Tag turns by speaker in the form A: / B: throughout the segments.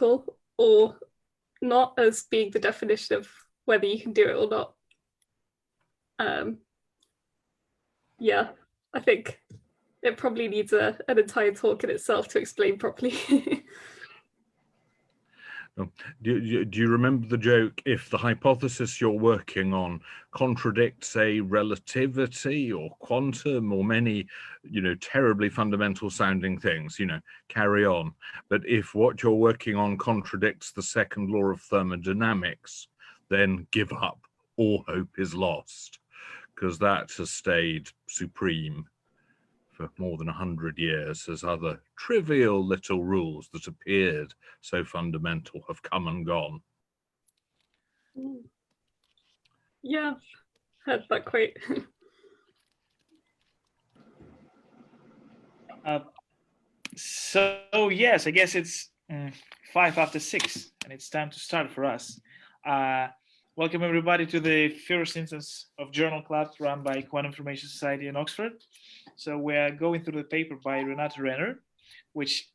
A: or not as being the definition of whether you can do it or not. Yeah, I think it probably needs an entire talk in itself to explain properly.
B: Do you remember the joke, if the hypothesis you're working on contradicts, say, relativity or quantum or many, terribly fundamental sounding things, carry on. But if what you're working on contradicts the second law of thermodynamics, then give up. All hope is lost, because that has stayed supreme for more than 100 years, as other trivial little rules that appeared so fundamental have come and gone.
A: Yeah, heard that quote.
C: So yes, I guess it's 6:05, and it's time to start for us. Welcome everybody to the first instance of Journal Club run by Quantum Information Society in Oxford. So we're going through the paper by Renate Renner, which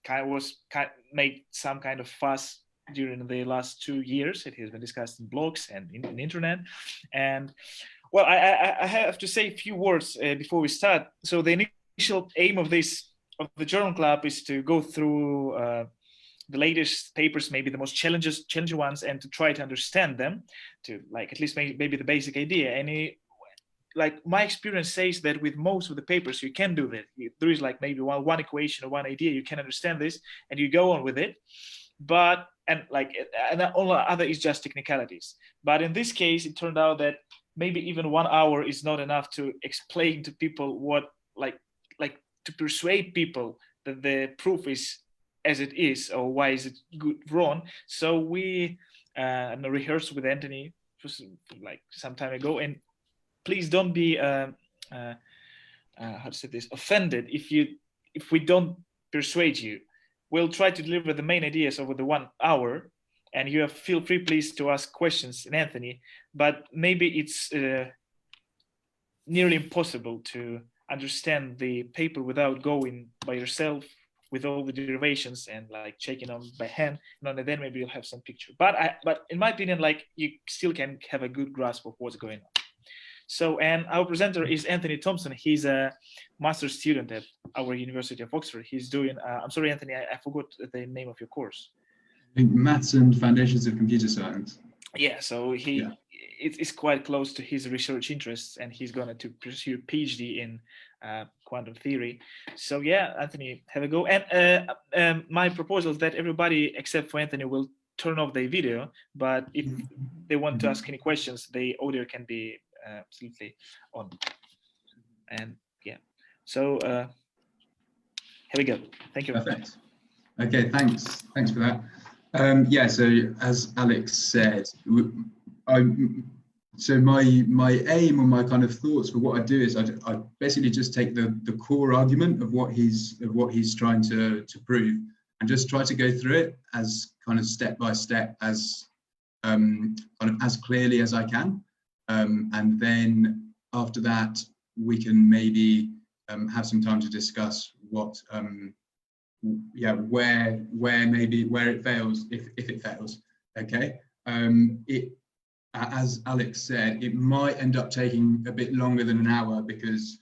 C: made some kind of fuss during the last 2 years. It has been discussed in blogs and in internet. And well, I have to say a few words before we start. So the initial aim of the Journal Club is to go through the latest papers, maybe the most challenging ones, and to try to understand them, to at least maybe the basic idea. And my experience says that with most of the papers you can do that. There is maybe one equation or one idea, you can understand this and you go on with it. But and all other is just technicalities. But in this case, it turned out that maybe even 1 hour is not enough to explain to people what to persuade people that the proof is as it is, or why is it wrong. So we rehearsed with Anthony just some time ago, and please don't be offended if we don't persuade you. We'll try to deliver the main ideas over the 1 hour, and you feel free, please, to ask questions in Anthony, but maybe it's nearly impossible to understand the paper without going by yourself with all the derivations and checking on by hand, and only then maybe you'll have some picture. But in my opinion, you still can have a good grasp of what's going on. So, and our presenter is Anthony Thompson. He's a master's student at our University of Oxford. He's doing, I'm sorry, Anthony, I forgot the name of your course.
D: I think Maths and Foundations of Computer Science.
C: Yeah, so it's quite close to his research interests, and he's going to pursue a PhD in quantum theory. So yeah, Anthony, have a go. And my proposal is that everybody except for Anthony will turn off their video, but if they want to ask any questions, the audio can be absolutely on. And yeah, so here we go. Thank you.
D: Perfect. Okay, thanks for that. Yeah, so as Alex said, so my aim or my kind of thoughts for what I do is I basically just take the core argument of what he's trying to prove, and just try to go through it as kind of step by step, as kind of as clearly as I can, and then after that we can maybe have some time to discuss what where it fails, if it fails. Okay. As Alex said, it might end up taking a bit longer than an hour, because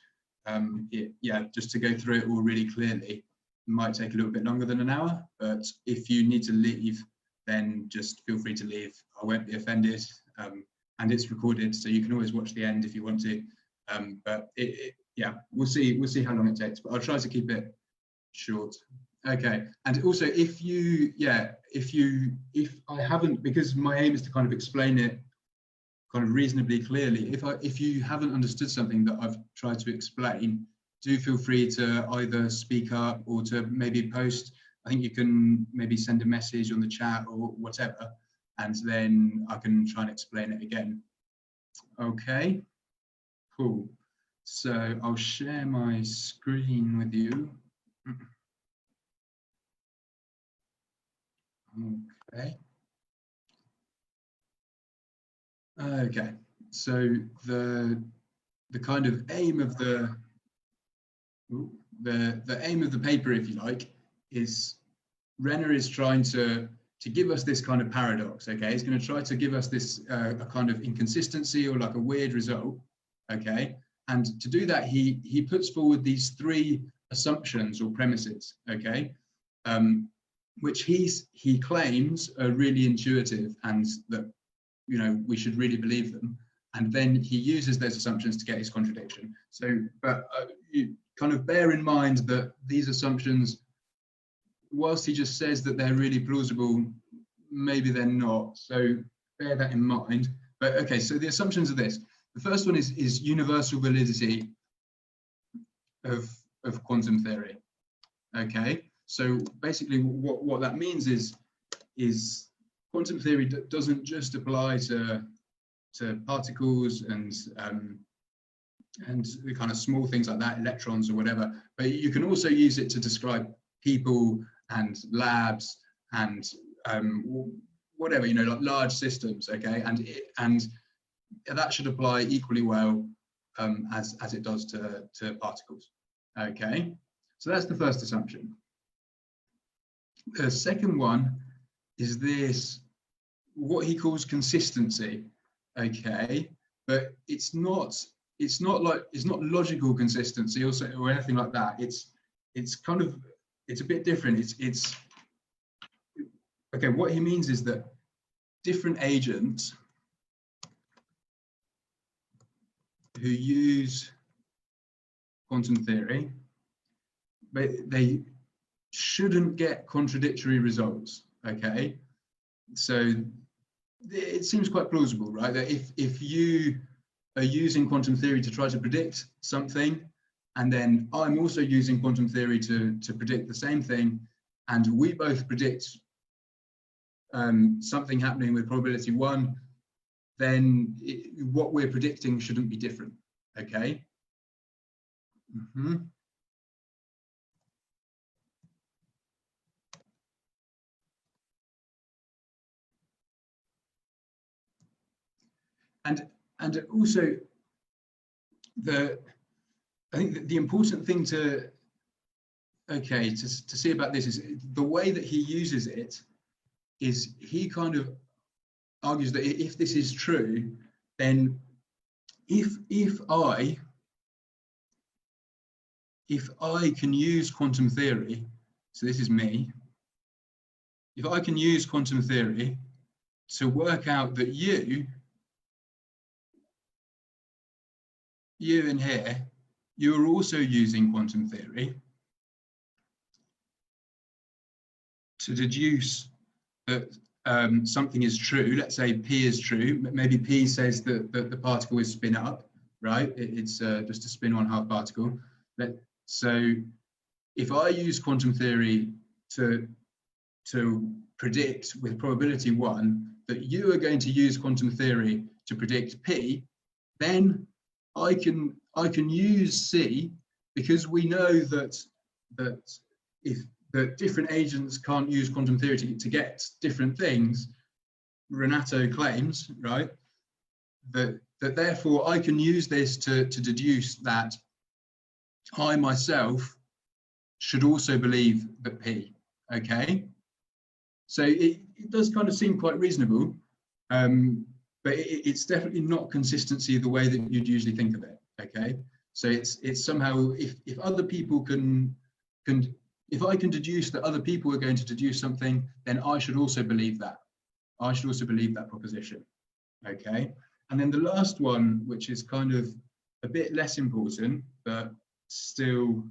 D: just to go through it all really clearly might take a little bit longer than an hour. But if you need to leave, then just feel free to leave. I won't be offended, and it's recorded, so you can always watch the end if you want to. But we'll see how long it takes, but I'll try to keep it short. Okay, and also if I haven't, because my aim is to kind of explain it kind of reasonably clearly, if you haven't understood something that I've tried to explain, do feel free to either speak up or to maybe post. I think you can maybe send a message on the chat or whatever, and then I can try and explain it again. Okay, cool. So I'll share my screen with you. Okay, so the kind of aim of the aim of the paper, if you like, is Renner is trying to give us this kind of paradox. Okay, it's going to try to give us this a kind of inconsistency or like a weird result. Okay, and to do that, he puts forward these three assumptions or premises. Okay, which he claims are really intuitive and that we should really believe them. And then he uses those assumptions to get his contradiction. So, but you kind of bear in mind that these assumptions, whilst he just says that they're really plausible, maybe they're not. So bear that in mind. But okay, so the assumptions are this. The first one is universal validity of quantum theory. Okay, so basically what that means is quantum theory doesn't just apply to particles and the kind of small things like that, electrons or whatever, but you can also use it to describe people and labs and whatever, like large systems. Okay, and that should apply equally well as it does to particles. Okay, so that's the first assumption. The second one is this, what he calls consistency. Okay, but it's not logical consistency or anything like that. It's a bit different. It's okay. What he means is that different agents who use quantum theory, but they shouldn't get contradictory results. Okay, so it seems quite plausible, right? That if you are using quantum theory to try to predict something, and then I'm also using quantum theory to predict the same thing, and we both predict something happening with probability 1, then what we're predicting shouldn't be different. Okay. And also I think the important thing to see about this is the way that he uses it is he kind of argues that if this is true, then if I can use quantum theory, so this is me, if I can use quantum theory to work out that you in here, you're also using quantum theory to deduce that something is true. Let's say P is true. Maybe P says that the particle is spin up, right? It's just a spin 1/2 particle. So if I use quantum theory to predict with probability 1 that you are going to use quantum theory to predict P, then I can use C, because we know that if different agents can't use quantum theory to get different things, Renato claims, right, that therefore I can use this to deduce that I myself should also believe that P. Okay, so it does kind of seem quite reasonable, but it's definitely not consistency the way that you'd usually think of it. Okay, so it's somehow if other people if I can deduce that other people are going to deduce something, then I should also believe that. I should also believe that proposition. Okay, and then the last one, which is kind of a bit less important but still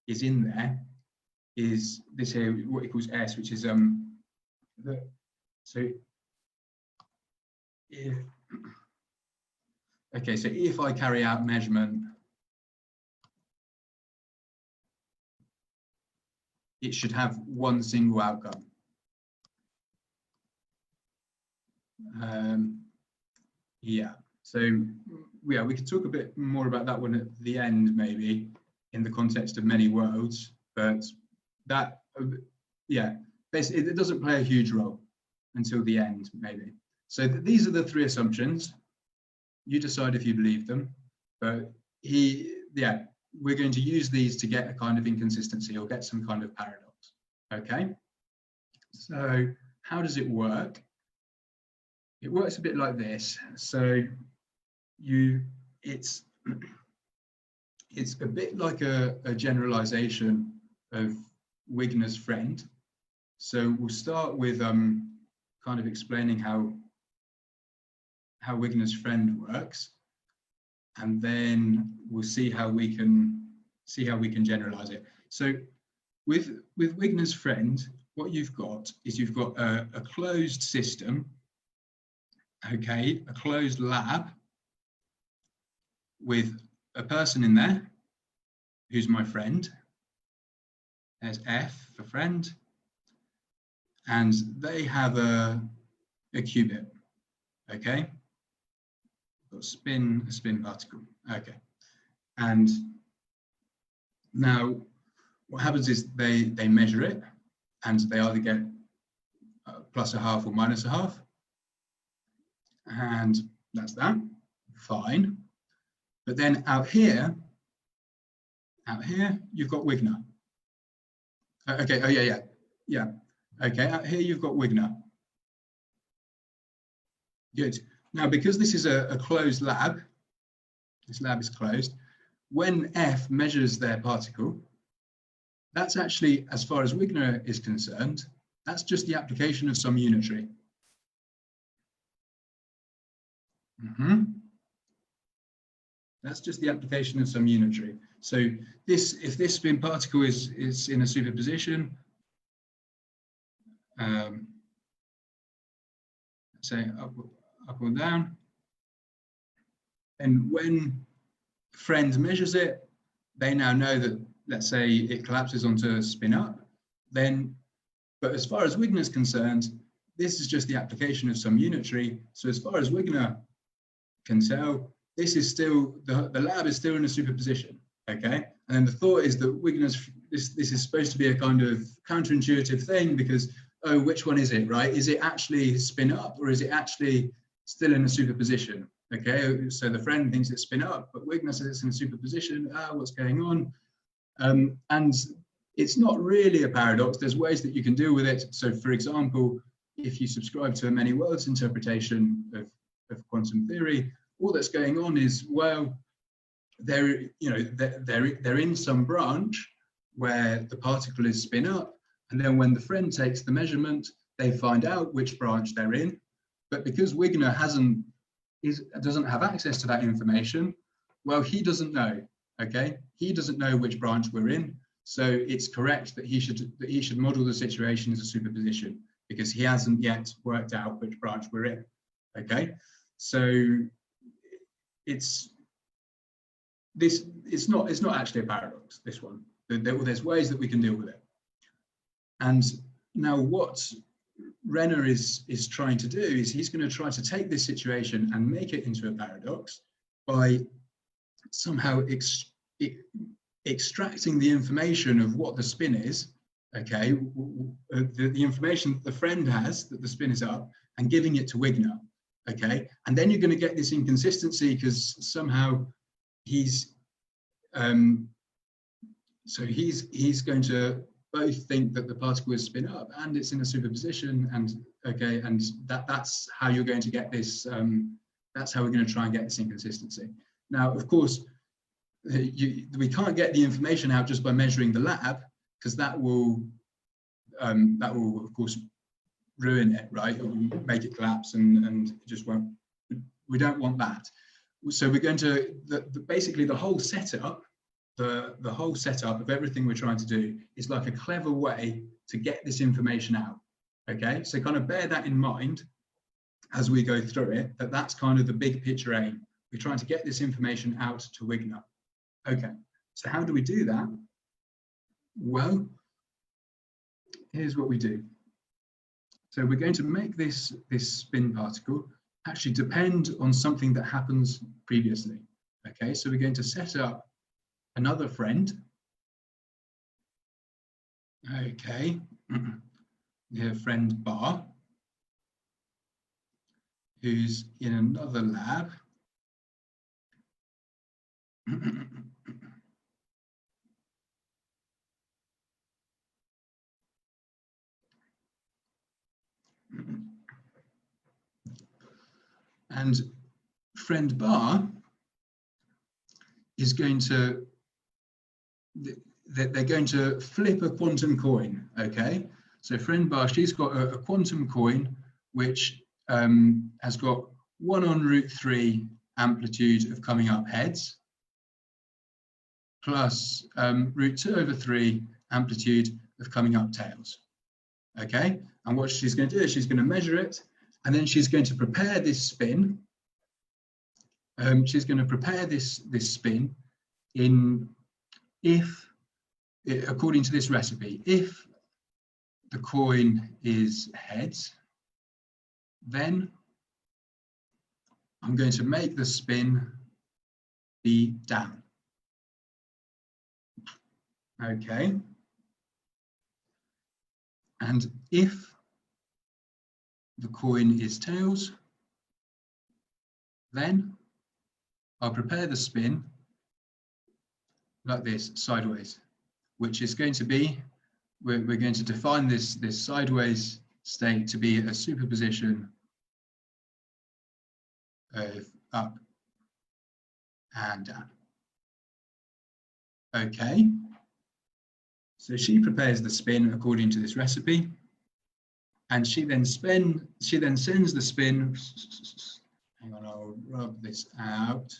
D: is in there, is this here, what he calls S, which is so if I carry out measurement, it should have one single outcome. So we could talk a bit more about that one at the end, maybe in the context of many worlds, but that basically it doesn't play a huge role until the end, maybe. So these are the three assumptions. You decide if you believe them, but we're going to use these to get a kind of inconsistency or get some kind of paradox. Okay, so how does it work? It works a bit like this. So it's a bit like a generalization of Wigner's friend. So we'll start with kind of explaining how Wigner's friend works, and then we'll see how we can generalize it. So with Wigner's friend, what you've got is you've got a closed system, okay, a closed lab with a person in there who's my friend. There's F for friend, and they have a qubit, okay? Got a spin particle, okay. And now what happens is they measure it, and they either get plus a half or minus a half, and that's that, fine. But then out here you've got Wigner. Okay, oh yeah. Okay, out here you've got Wigner. Good. Now, because this is a closed lab, this lab is closed, when F measures their particle, that's actually, as far as Wigner is concerned, that's just the application of some unitary. That's just the application of some unitary. So if this spin particle is in a superposition, say up or down, and when friend measures it, they now know that, let's say it collapses onto spin up, then, but as far as Wigner is concerned, this is just the application of some unitary. So as far as Wigner can tell, this is still, the lab is still in a superposition, okay? And then the thought is that Wigner's, this is supposed to be a kind of counterintuitive thing, because, oh, which one is it, right? Is it actually spin up, or is it actually still in a superposition? Okay, so the friend thinks it's spin up, but Wigner says it's in a superposition. What's going on? And it's not really a paradox. There's ways that you can deal with it. So, for example, if you subscribe to a many worlds interpretation of quantum theory, all that's going on is, well, they're in some branch where the particle is spin up, and then when the friend takes the measurement, they find out which branch they're in. But because Wigner doesn't have access to that information, well, he doesn't know. Okay, he doesn't know which branch we're in, so it's correct that he should model the situation as a superposition, because he hasn't yet worked out which branch we're in. Okay, so it's not actually a paradox, this one. There's ways that we can deal with it. And now what Renner is trying to do is he's going to try to take this situation and make it into a paradox by somehow extracting the information of what the spin is, okay, the information that the friend has that the spin is up, and giving it to Wigner, okay, and then you're going to get this inconsistency because somehow he's going to both think that the particle is spin up and it's in a superposition, and okay, and that's how you're going to get this. That's how we're going to try and get this inconsistency. Now, of course, we can't get the information out just by measuring the lab, because that will of course ruin it, right? It will make it collapse, and it just won't. We don't want that. So we're going to basically the whole setup. The whole setup of everything we're trying to do is like a clever way to get this information out. Okay, so kind of bear that in mind as we go through it, that's kind of the big picture aim. We're trying to get this information out to Wigner. Okay, so how do we do that? Well, here's what we do. So we're going to make this spin particle actually depend on something that happens previously. Okay, so we're going to set up another friend. Okay, here friend bar, who's in another lab. And friend bar is going to, they're going to flip a quantum coin, okay? So friend bar, she's got a quantum coin which has got 1/√3 amplitude of coming up heads, plus √2/3 amplitude of coming up tails, okay? And what she's going to do is she's going to measure it, and then she's going to prepare this spin. She's going to prepare this spin in, according to this recipe, if the coin is heads, then I'm going to make the spin be down. Okay. And if the coin is tails, then I'll prepare the spin like this, sideways, which is going to be, we're going to define this sideways state to be a superposition of up and down. Okay, so she prepares the spin according to this recipe, and she then sends the spin. Hang on, I'll rub this out.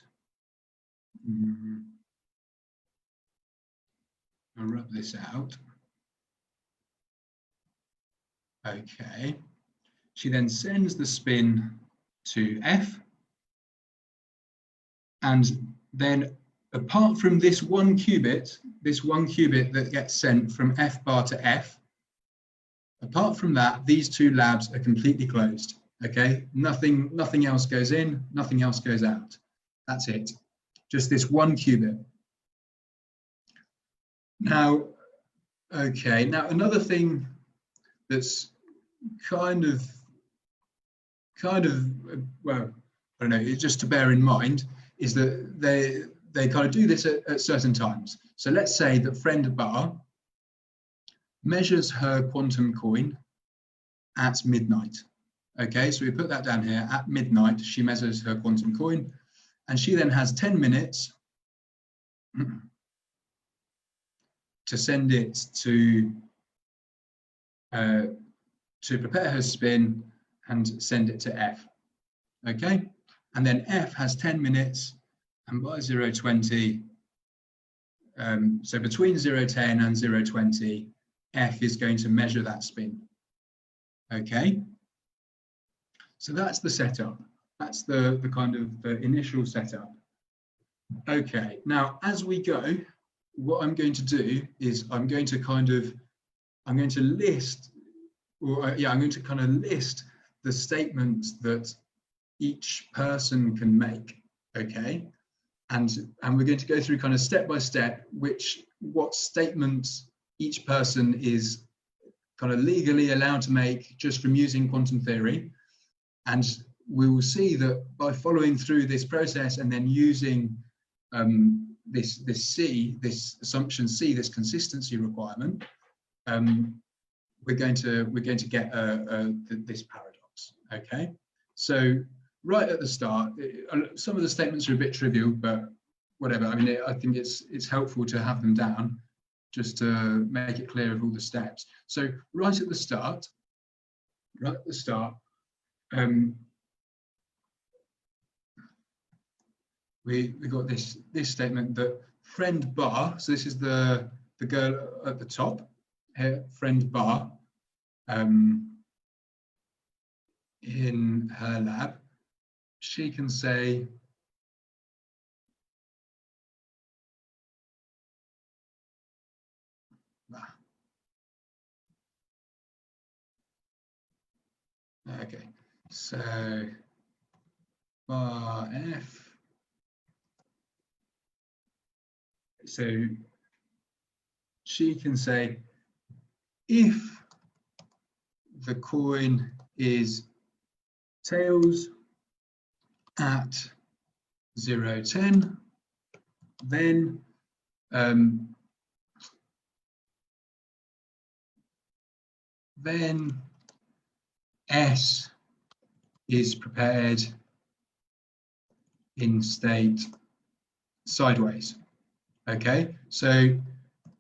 D: I'll rub this out. Okay. She then sends the spin to F. And then apart from this one qubit that gets sent from F bar to F, apart from that, these two labs are completely closed. Okay, nothing else goes in, nothing else goes out. That's it. Just this one qubit. Now, okay, now another thing that's kind of, well, I don't know, it's just to bear in mind is that they kind of do this at certain times. So let's say that friend bar measures her quantum coin at midnight. Okay, so we put that down here. At midnight, she measures her quantum coin, and she then has 10 minutes to send it to prepare her spin and send it to F. Okay, and then F has 10 minutes, and by 0:20, so between 0:10 and 0:20, F is going to measure that spin. Okay, so that's the setup. That's the kind of the initial setup. Okay, now as we go, what I'm going to do is I'm going to list, I'm going to kind of list the statements that each person can make. Okay, and we're going to go through kind of step by step what statements each person is kind of legally allowed to make just from using quantum theory. And we will see that by following through this process and then using this assumption C, this consistency requirement, we're going to get this paradox. Okay, so right at the start, some of the statements are a bit trivial, but whatever. I mean, I think it's helpful to have them down just to make it clear of all the steps. So right at the start, we got this statement that friend bar, so this is the girl at the top here, friend bar, in her lab, she can say okay, so bar F, so she can say if the coin is tails at 0:10, then S is prepared in state sideways. Okay, so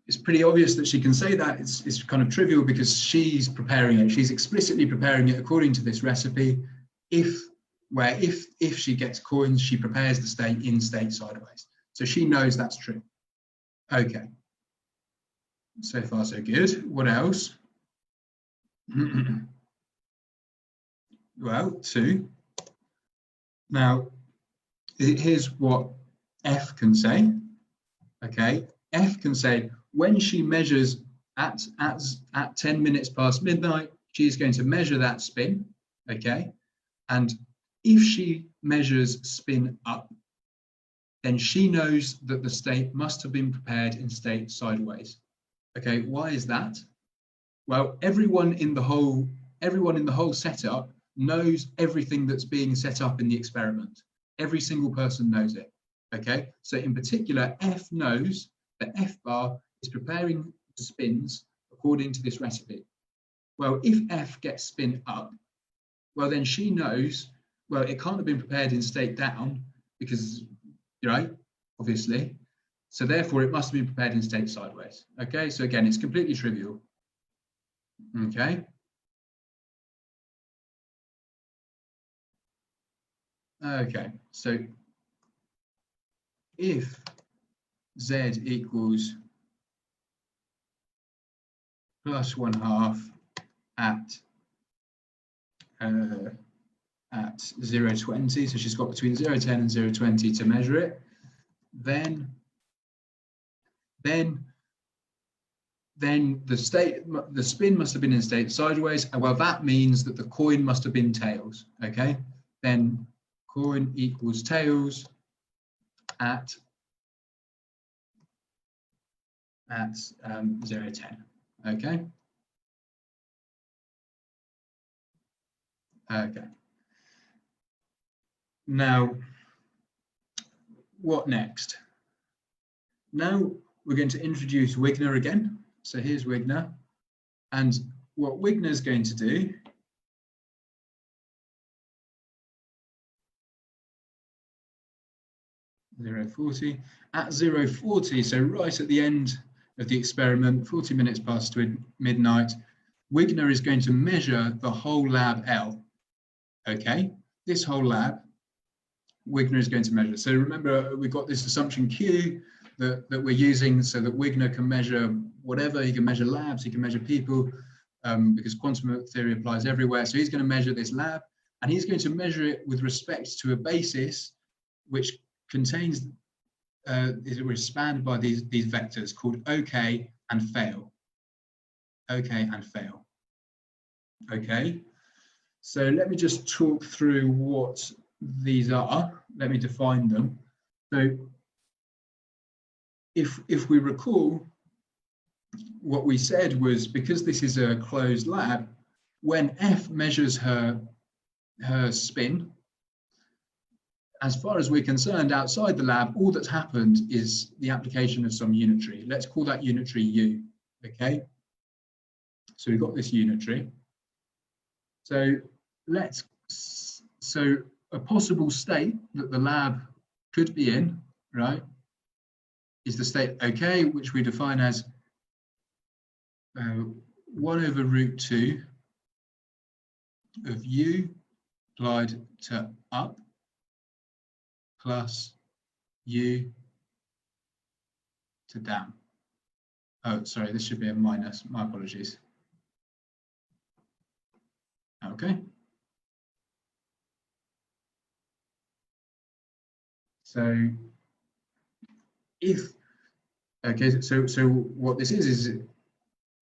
D: it's pretty obvious that she can say that. It's kind of trivial because she's preparing it. She's explicitly preparing it according to this recipe. If she gets coins, she prepares the state in state sideways. So she knows that's true. Okay. So far, so good. What else? Well, 2. Now, here's what F can say. Okay, F can say when she measures at 10 minutes past midnight, she's going to measure that spin. Okay, and if she measures spin up, then she knows that the state must have been prepared in state sideways. Okay, why is that? Well, everyone in the whole setup knows everything that's being set up in the experiment. Every single person knows it. Okay, so in particular, F knows that F bar is preparing the spins according to this recipe. Well, if F gets spin up, well, then she knows, well, it can't have been prepared in state down because, right, obviously. So therefore, it must have been prepared in state sideways. Okay, so again, it's completely trivial. Okay. Okay, so if Z equals +1/2 at 0.20, so she's got between 0.10 and 0.20 to measure it, then the spin must have been in state sideways, and well, that means that the coin must have been tails. Okay, then coin equals tails at 0.10. Okay. Okay. Now, what next? Now we're going to introduce Wigner again. So here's Wigner, and what Wigner is going to do at 0.40, so right at the end of the experiment, 40 minutes past midnight, Wigner is going to measure the whole lab L. Okay, this whole lab, Wigner is going to measure. So remember, we've got this assumption Q that we're using so that Wigner can measure whatever. He can measure labs, he can measure people, because quantum theory applies everywhere. So he's going to measure this lab, and he's going to measure it with respect to a basis which contains, is spanned by these vectors called OK and fail. OK and fail. Okay, so let me just talk through what these are. Let me define them. So if we recall, what we said was, because this is a closed lab, when F measures her spin, as far as we're concerned, outside the lab, all that's happened is the application of some unitary. Let's call that unitary U. Okay, so we've got this unitary. So so a possible state that the lab could be in, right, is the state OK, which we define as 1/√2 of U applied to up plus U to down. Oh, sorry, this should be a minus. My apologies. Okay. So so what this is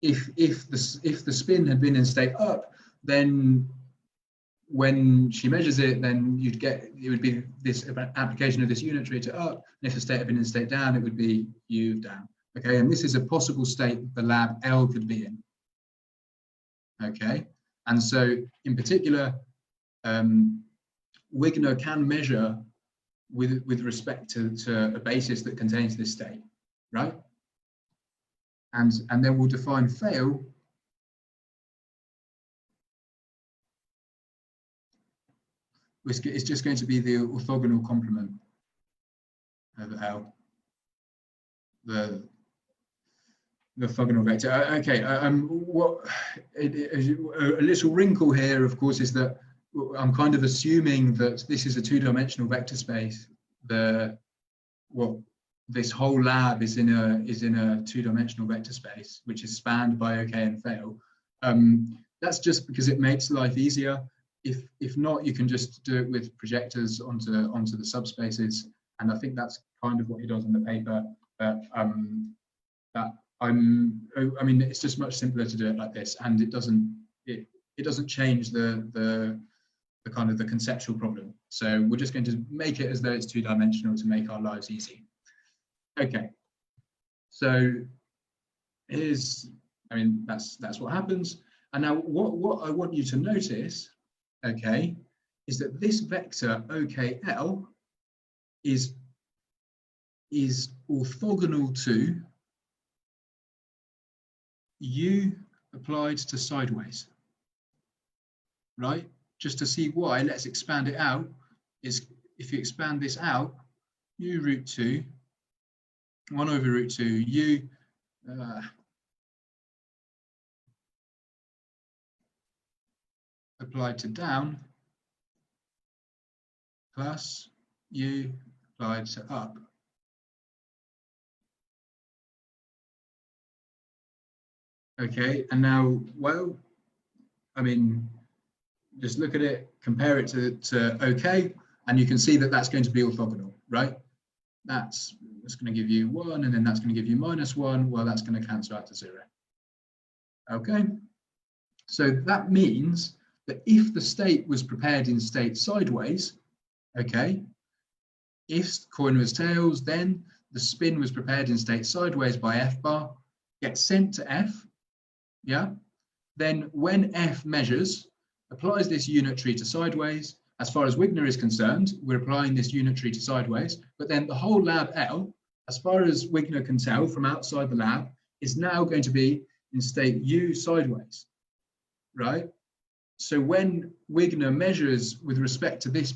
D: if the spin had been in state up, then when she measures it, then it would be this application of this unitary to up, and if the state had been in state down, it would be U down. Okay, and this is a possible state the lab L could be in. Okay, and so in particular, Wigner can measure with respect to a basis that contains this state, right? And then we'll define fail it's just going to be the orthogonal complement. of L, the orthogonal vector. Okay, a little wrinkle here, of course, is that I'm kind of assuming that this is a two-dimensional vector space. This whole lab is in a two-dimensional vector space, which is spanned by OK and fail. That's just because it makes life easier. If not, you can just do it with projectors onto the subspaces, and I think that's kind of what he does in the paper. I mean, it's just much simpler to do it like this, and it doesn't change the kind of the conceptual problem. So we're just going to make it as though it's two-dimensional to make our lives easy. Okay, so that's what happens. And now what I want you to notice, okay, is that this vector OKL is orthogonal to U applied to sideways, right? Just to see why, let's expand it out. Is if you expand this out, U root 2, 1 over root 2, U applied to down plus U applied to up. Okay, and now, well, I mean, just look at it, compare it to OK, and you can see that that's going to be orthogonal, right? That's going to give you 1, and then that's going to give you -1. Well, that's going to cancel out to 0. Okay, so that means that if the state was prepared in state sideways, okay, if coin was tails, then the spin was prepared in state sideways by F bar, gets sent to F, yeah? Then when F measures, applies this unitary to sideways, as far as Wigner is concerned, we're applying this unitary to sideways, but then the whole lab L, as far as Wigner can tell from outside the lab, is now going to be in state U sideways, right? So when Wigner measures with respect to this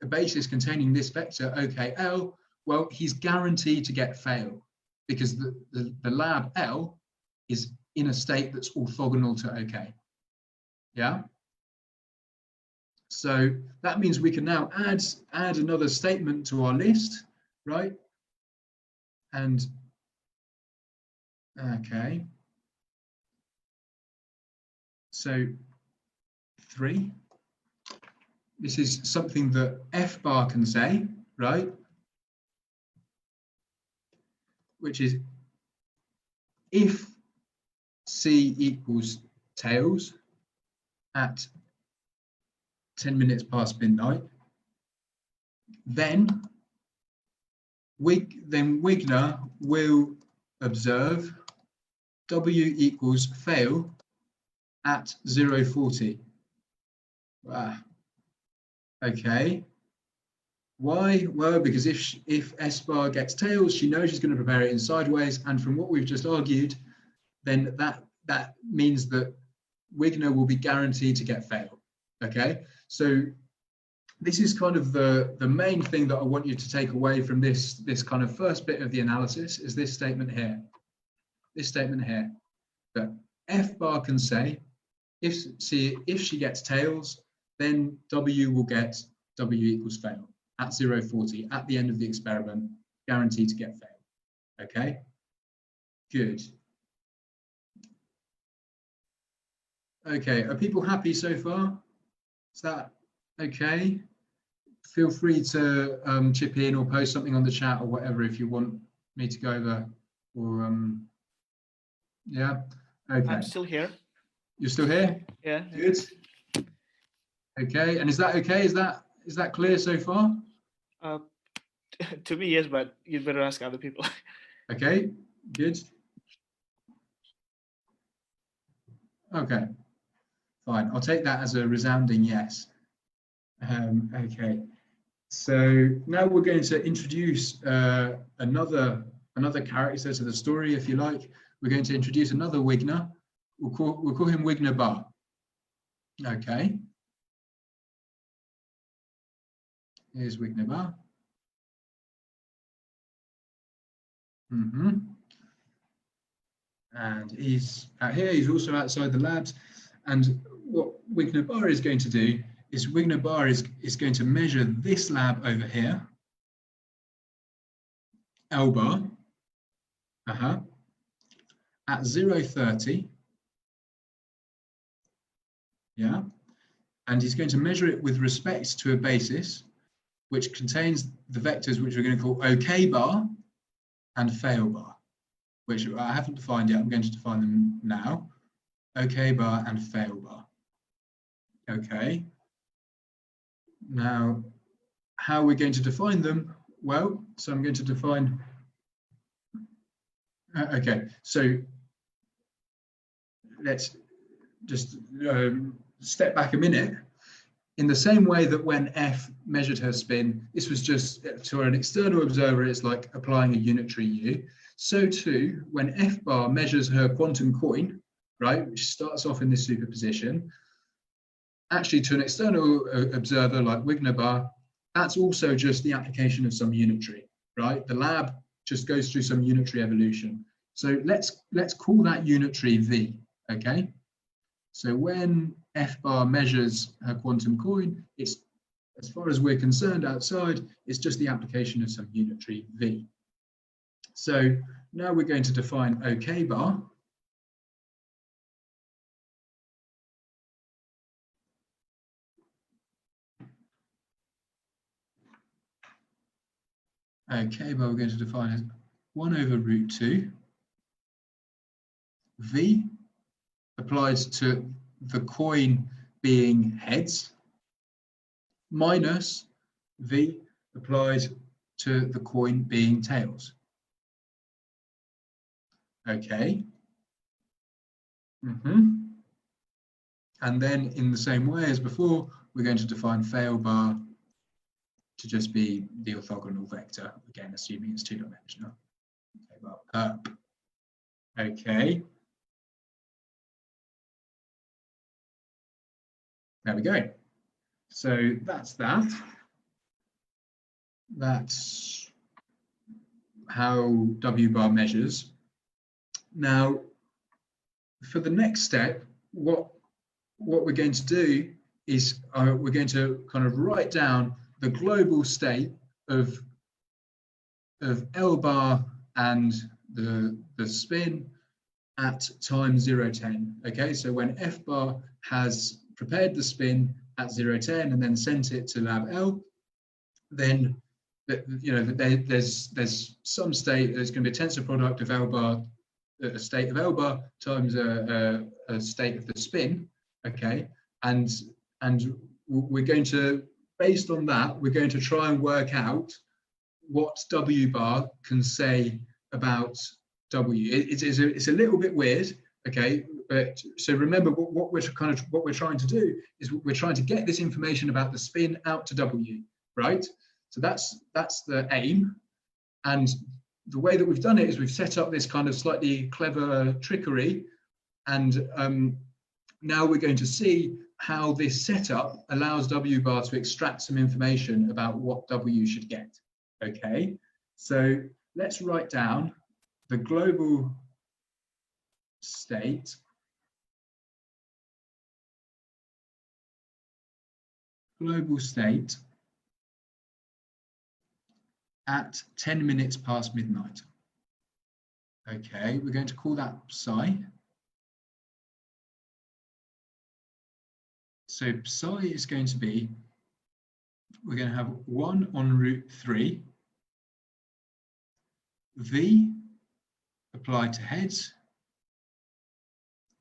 D: basis containing this vector OKL, well, he's guaranteed to get fail because the lab L is in a state that's orthogonal to OK. Yeah. So that means we can now add another statement to our list, right? And okay. So 3. This is something that F bar can say, right? Which is if C equals tails at 10 minutes past midnight, then Wigner will observe W equals fail at 0:40. Okay. Why? Well, because if S bar gets tails, she knows she's going to prepare it in sideways, and from what we've just argued, then that means that Wigner will be guaranteed to get fail. Okay, so this is kind of the main thing that I want you to take away from this kind of first bit of the analysis is this statement here. This statement here, that F bar can say if she gets tails, then W will get W equals fail at 0:40 at the end of the experiment, guaranteed to get fail. Okay, good. Okay, are people happy so far? Is that okay? Feel free to chip in or post something on the chat or whatever if you want me to go over. Or yeah, okay.
C: I'm still here.
D: You're still here?
C: Yeah.
D: Good. Okay, and is that okay? Is that clear so far?
C: To me, yes, but you'd better ask other people.
D: Okay, good. Okay, fine. I'll take that as a resounding yes. Okay, so now we're going to introduce another character to the story, if you like. We're going to introduce another Wigner. We'll call him Wigner bar. Okay. Here's Wigner bar. And he's out here, he's also outside the labs. And what Wigner bar is going to do is Wigner bar is going to measure this lab over here, L bar, at 0.30, yeah, and he's going to measure it with respect to a basis which contains the vectors which we're going to call OK bar and fail bar, which I haven't defined yet. I'm going to define them now. OK bar and fail bar. Okay. Now, how are we going to define them? Well, so I'm going to define. Okay, so let's just step back a minute. In the same way that when F measured her spin, this was just to an external observer, it's like applying a unitary U. So too, when F bar measures her quantum coin, right, which starts off in this superposition, actually to an external observer like Wigner bar, that's also just the application of some unitary, right? The lab just goes through some unitary evolution. So let's call that unitary V, okay? So when F bar measures her quantum coin, it's, as far as we're concerned outside, it's just the application of some unitary V. So now we're going to define OK bar. OK bar we're going to define as 1/√2 V applied to the coin being heads minus V applied to the coin being tails. Okay. And then in the same way as before, we're going to define fail bar to just be the orthogonal vector, again, assuming it's two-dimensional. Okay, bar up. Okay. There we go. So that's that. That's how W bar measures. Now, for the next step, what we're going to do is we're going to kind of write down the global state of L bar and the spin at time 0.10. Okay, so when F bar has prepared the spin at 0.10 and then sent it to lab L, then there's some state, there's going to be a tensor product of L bar, a state of L bar times a state of the spin. Okay, and we're going to, based on that, we're going to try and work out what W bar can say about W. It's a little bit weird, okay, but so remember what we're trying to do is we're trying to get this information about the spin out to W, right? So that's the aim, and the way that we've done it is we've set up this kind of slightly clever trickery, and now we're going to see how this setup allows W bar to extract some information about what W should get. Okay, so let's write down the global state at 10 minutes past midnight. Okay, we're going to call that psi. So psi is going to be, we're going to have 1/√3 V applied to heads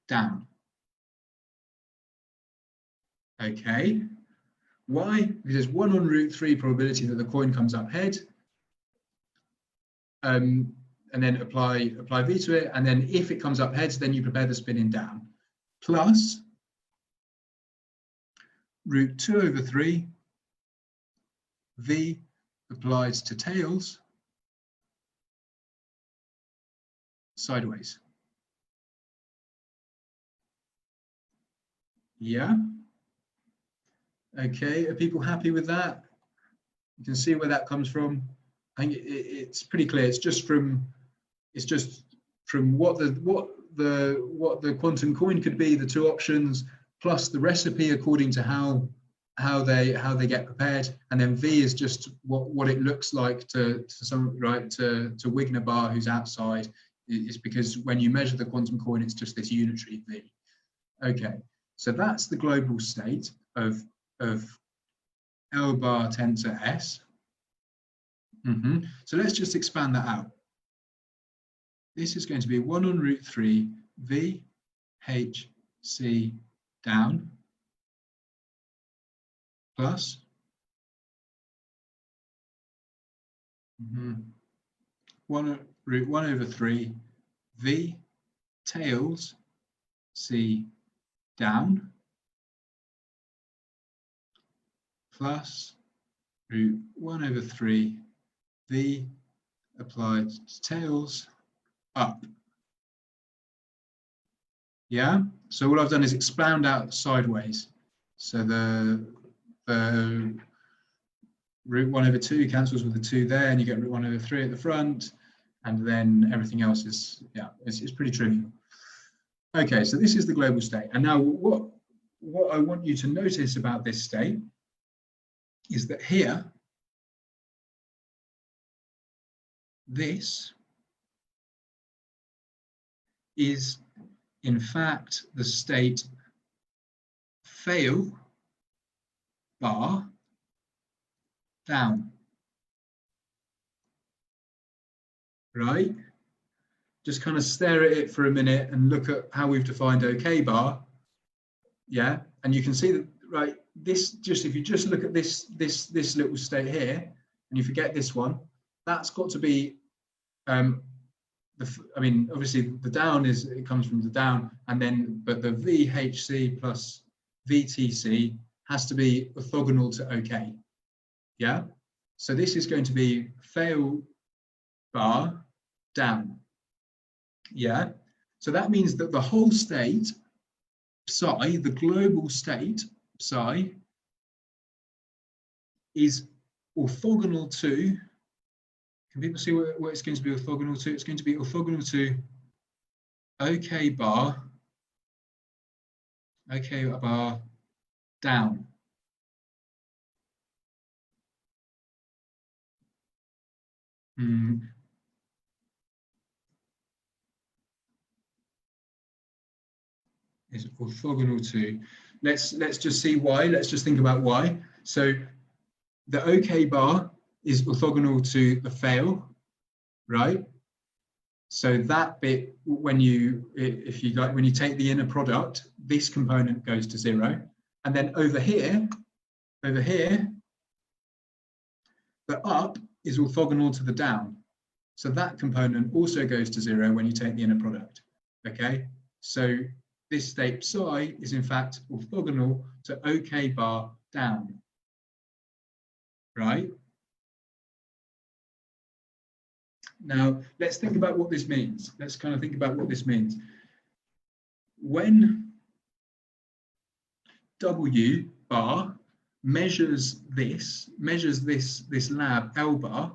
D: down. Okay, why? Because there's 1/√3 probability that the coin comes up head, and then apply V to it, and then if it comes up heads, then you prepare the spinning down, plus √2/3 V applied to tails sideways. Yeah. Okay, are people happy with that? You can see where that comes from. I think it's pretty clear. It's just from what the quantum coin could be, the two options, plus the recipe according to how they get prepared, and then V is just what it looks like to Wigner bar who's outside. Is because when you measure the quantum coin, it's just this unitary V. Okay, so that's the global state of L bar tensor S. So let's just expand that out. This is going to be 1 on root 3 V H C down plus 1 root 1 over 3 V tails C down plus root 1 over 3 V applied to tails up. Yeah, so what I've done is expound out sideways. So the root 1 over 2 cancels with the 2 there, and you get root 1 over 3 at the front, and then everything else is, yeah, it's pretty trivial. Okay, so this is the global state. And now what I want you to notice about this state is that here, this is in fact the state fail bar down, right? Just kind of stare at it for a minute and look at how we've defined OK bar. Yeah, and you can see that, right, this just, if you just look at this little state here and you forget this one, that's got to be I mean, obviously the down it comes from the down, and then but the VHC plus VTC has to be orthogonal to OK. Yeah, so this is going to be fail bar down. Yeah, so that means that the whole state psi, the global state psi, is orthogonal to, can people see what it's going to be orthogonal to? It's going to be orthogonal to OK bar down. Is orthogonal to, let's just see why. Let's just think about why. So the OK bar is orthogonal to the fail, right? So that bit, when you, if you like, when you take the inner product, this component goes to 0, and then over here, the up is orthogonal to the down. So that component also goes to 0 when you take the inner product. Okay, so this state psi is in fact orthogonal to OK bar down, right? Now, let's think about what this means. Let's kind of think about what this means. When W bar measures this lab L bar,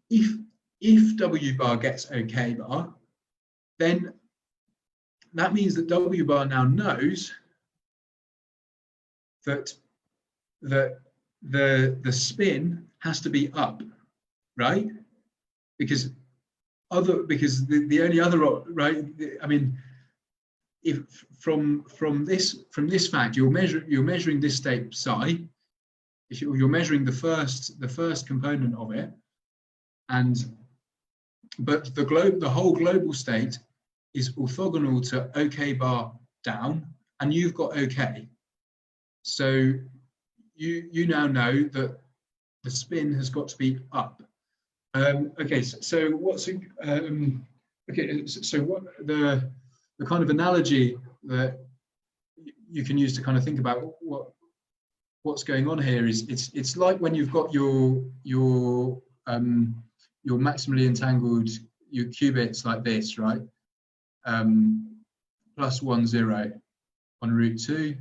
D: if W bar gets OK bar, then that means that W bar now knows that the spin has to be up, right? Because the only other, right, I mean, if from this fact you're measuring this state psi, if you're measuring the first component of it, but the whole global state is orthogonal to OK bar down, and you've got OK, so you now know that the spin has got to be up. Okay, so what's okay? So what the kind of analogy that you can use to kind of think about what's going on here is it's like when you've got your maximally entangled your qubits like this, right? Plus 1 0 on root 2.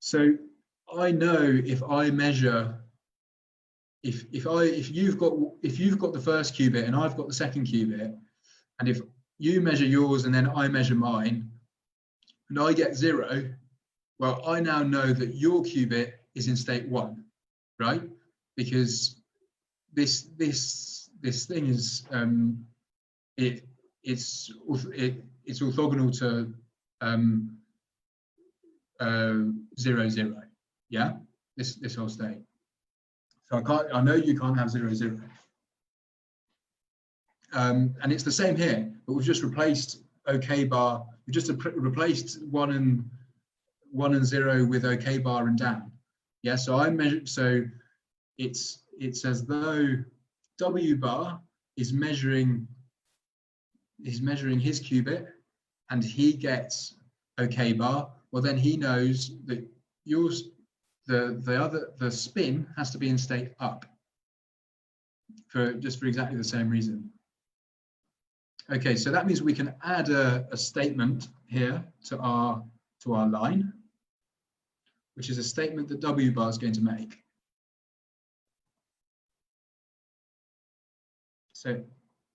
D: So I know if I measure if you've got the first qubit and I've got the second qubit, and if you measure yours and then I measure mine, and I get 0, well, I now know that your qubit is in state 1, right? Because this thing is it's orthogonal to 0, 0. Yeah, this whole state. So I know you can't have 0, 0. And it's the same here, but we've just replaced OK bar. We've just replaced 1 and 0 with OK bar and down. Yeah, so I measure. So it's as though W bar is measuring his qubit, and he gets OK bar. Well, then he knows that the spin has to be in state up for exactly the same reason. Okay, so that means we can add a statement here to our line, which is a statement that W bar is going to make. So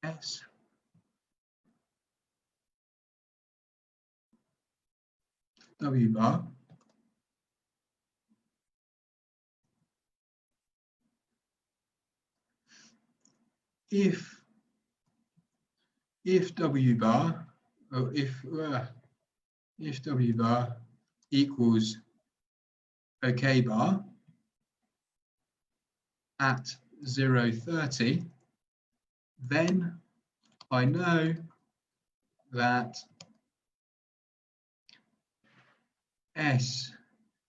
D: S W bar if W bar, or if W bar equals OK bar at 0.30, then I know that S,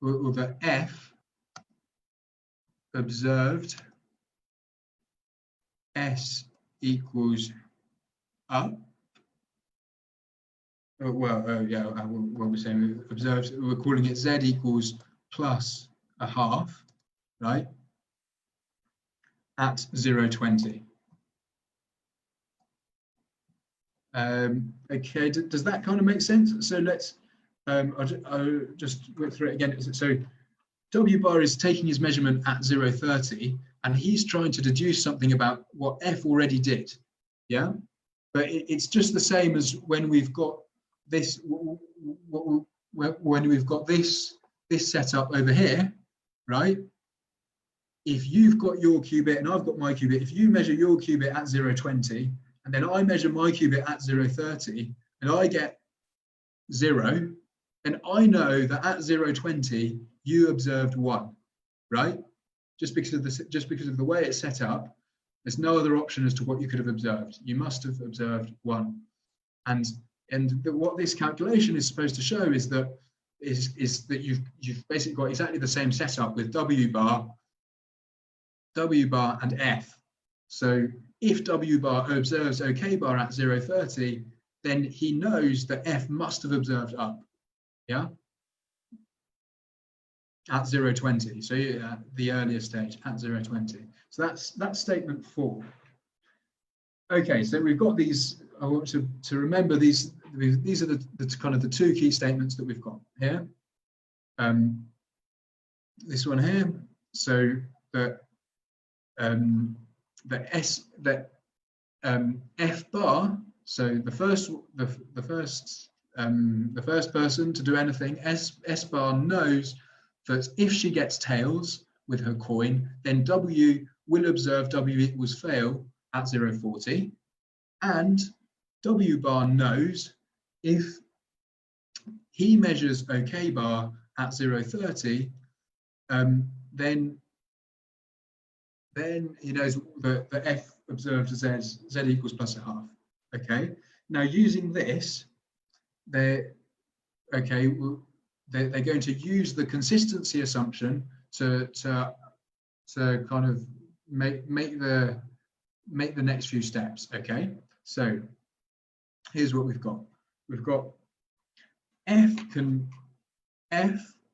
D: or the F observed S equals up. Yeah, what we're saying, observed, we're calling it Z equals plus a half, right? At 0.20. Okay, does that kind of make sense? So let's, I'll just work through it again. So W bar is taking his measurement at 0.30, and he's trying to deduce something about what F already did, yeah? But it's just the same as when we've got this, when we've got this setup over here, right? If you've got your qubit and I've got my qubit, if you measure your qubit at 0.20, and then I measure my qubit at 0.30, and I get 0, then I know that at 0.20 you observed 1, right? Just because of the way it's set up, there's no other option as to what you could have observed. You must have observed 1, and what this calculation is supposed to show is that you've basically got exactly the same setup with W bar and F. So if W bar observes OK bar at 0.30, then he knows that F must have observed up, yeah, at 0.20. So the earlier stage at 0.20. So that's statement 4. Okay, so we've got these. I want to remember these. These are the kind of the 2 key statements that we've got here. This one here. So that F bar. So the first person to do anything, S bar knows that if she gets tails with her coin, then W will observe W equals fail at 0.40, and W bar knows if he measures OK bar at 0.30, then he knows that the F observed Z equals plus a half. Okay. Now using this, they're going to use the consistency assumption to kind of make the next few steps. Okay. So here's what we've got. We've got F,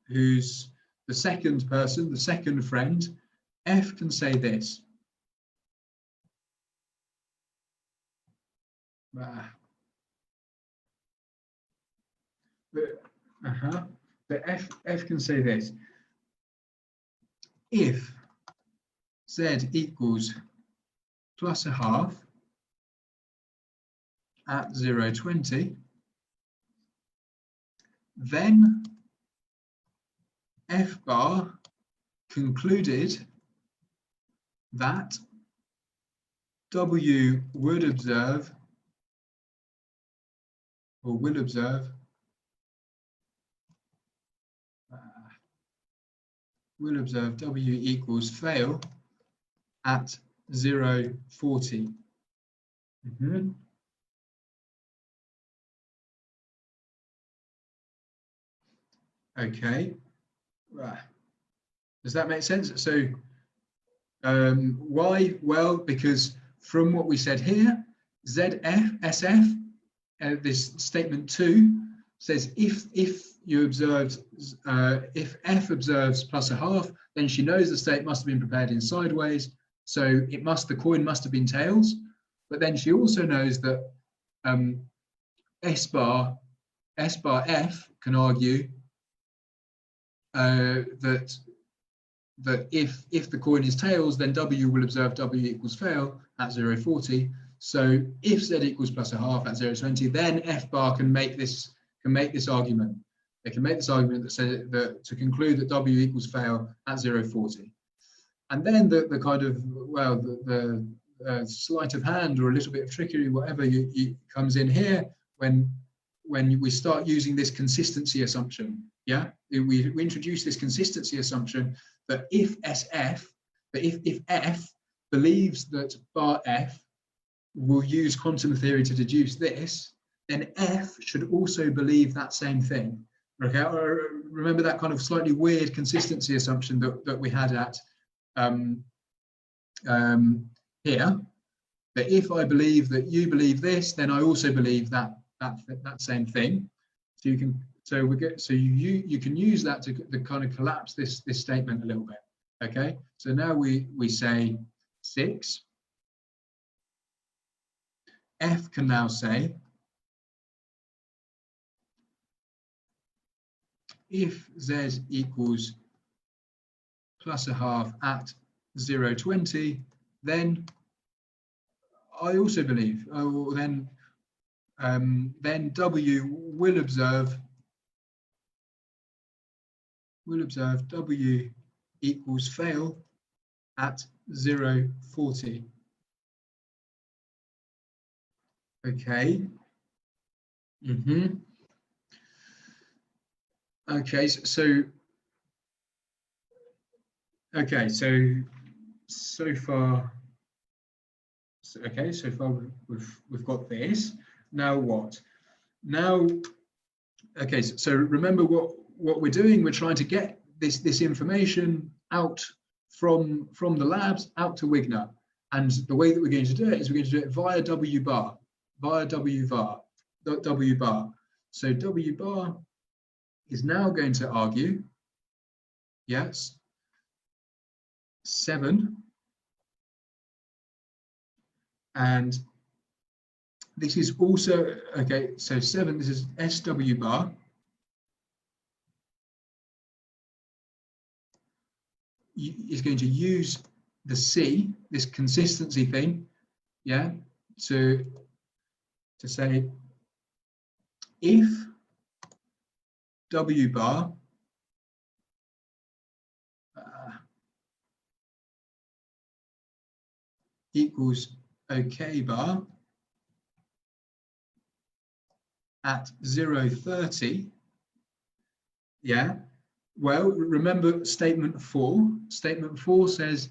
D: who's the second person, the second friend. F can say this. The F can say this. If Z equals plus a half at 0.20, then F bar concluded that W would observe or will observe W equals fail at 0.40. Okay, does that make sense? So why? Well, because from what we said here, SF, this statement 2 says if you observed, if F observes plus a half, then she knows the state must have been prepared in sideways, so the coin must have been tails. But then she also knows that S bar F can argue that if the coin is tails, then W will observe W equals fail at 0.40. So if Z equals plus a half at 0.20, then F bar can make this argument. They can make this argument that says that to conclude that W equals fail at 0.40. And then the kind of, well, the sleight of hand or a little bit of trickery, whatever, comes in here when we start using this consistency assumption. Yeah, we introduce this consistency assumption that if F believes that bar F will use quantum theory to deduce this, then F should also believe that same thing. Okay, remember that kind of slightly weird consistency assumption that we had at here, that if I believe that you believe this, then I also believe that same thing. So you can you can use that to kind of collapse this statement a little bit. Okay, so now we say 6. F can now say if Z equals plus a half at 0.20, then I also believe, then W will observe W equals fail at 0.40. Okay. Okay, so far we've got this. Now what? Now, okay, so remember what we're doing. We're trying to get this information out from the labs out to Wigner, and the way that we're going to do it is we're going to do it via W bar. So W bar is now going to argue, yes, 7, and this is also, okay, so 7, this is SW bar. Is going to use the C, this consistency thing, yeah, to say if W bar equals OK bar at 0.30, yeah, well, remember statement 4. Statement 4 says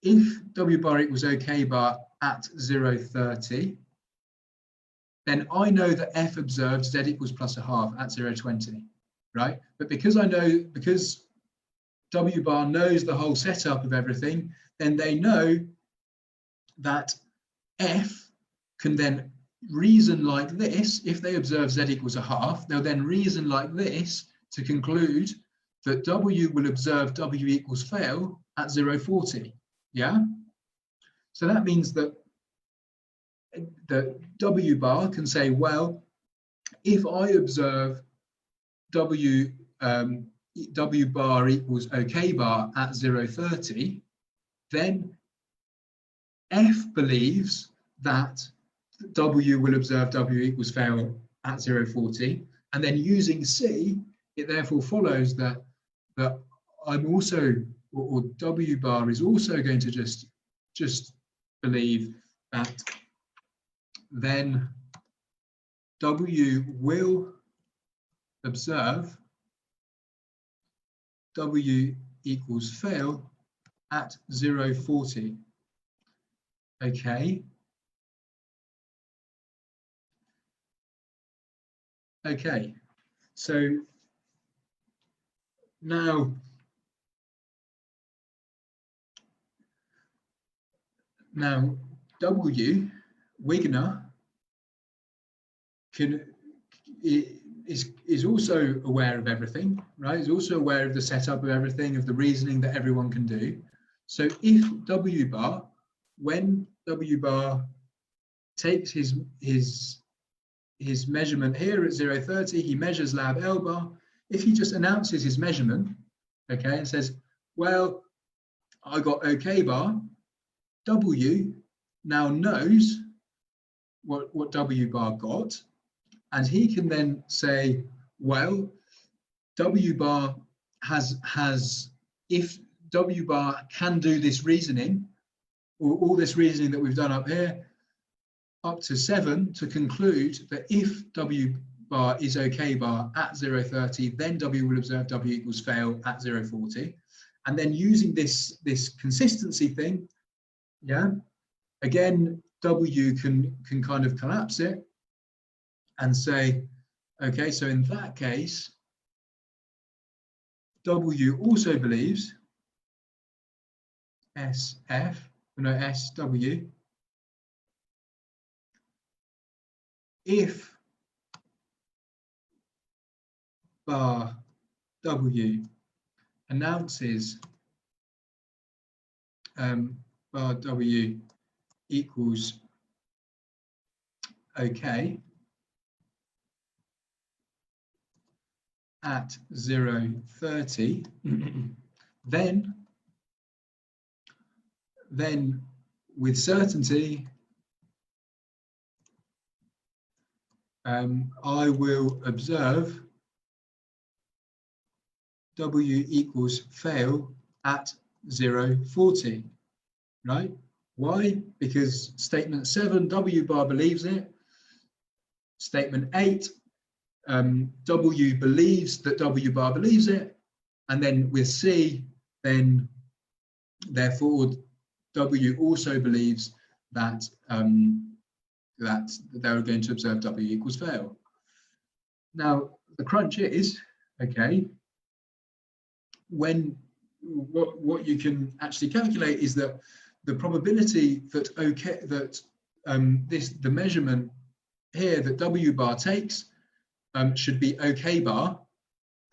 D: if W bar equals OK bar at 0.30, then I know that F observed Z equals plus a half at 0.20, right? But because W bar knows the whole setup of everything, then they know that F can then reason like this. If they observe Z equals a half, they'll then reason like this to conclude that W will observe W equals fail at 0.40, yeah? So that means that W bar can say, well, if I observe W bar equals OK bar at 0.30, then F believes that W will observe W equals fail at 0.40, and then using C, it therefore follows that I'm also, or W bar is also going to just believe that then W will observe W equals fail at 0.40. Okay. Okay. So now W, Wigner, is also aware of everything, right? Is also aware of the setup of everything, of the reasoning that everyone can do. So if W bar, when W bar takes his measurement here at 0.30, he measures lab L bar. If he just announces his measurement, okay, and says, well, I got OK bar, W now knows what W bar got, and he can then say, well, W bar has if W bar can do this reasoning, or all this reasoning that we've done up here, up to 7, to conclude that if W bar is OK bar at 0.30, then W will observe W equals fail at 0.40. And then using this consistency thing, yeah, again, W can kind of collapse it and say, okay, so in that case, W also believes SW, if bar W announces bar W equals OK at 0.30, then with certainty, I will observe W equals fail at 0.40, right? Why? Because statement 7, W bar believes it. Statement 8, W believes that W bar believes it. And then with C, then therefore W also believes that that they're going to observe W equals fail. Now the crunch is, okay, when what you can actually calculate is that the probability that the measurement here that W bar takes should be OK bar,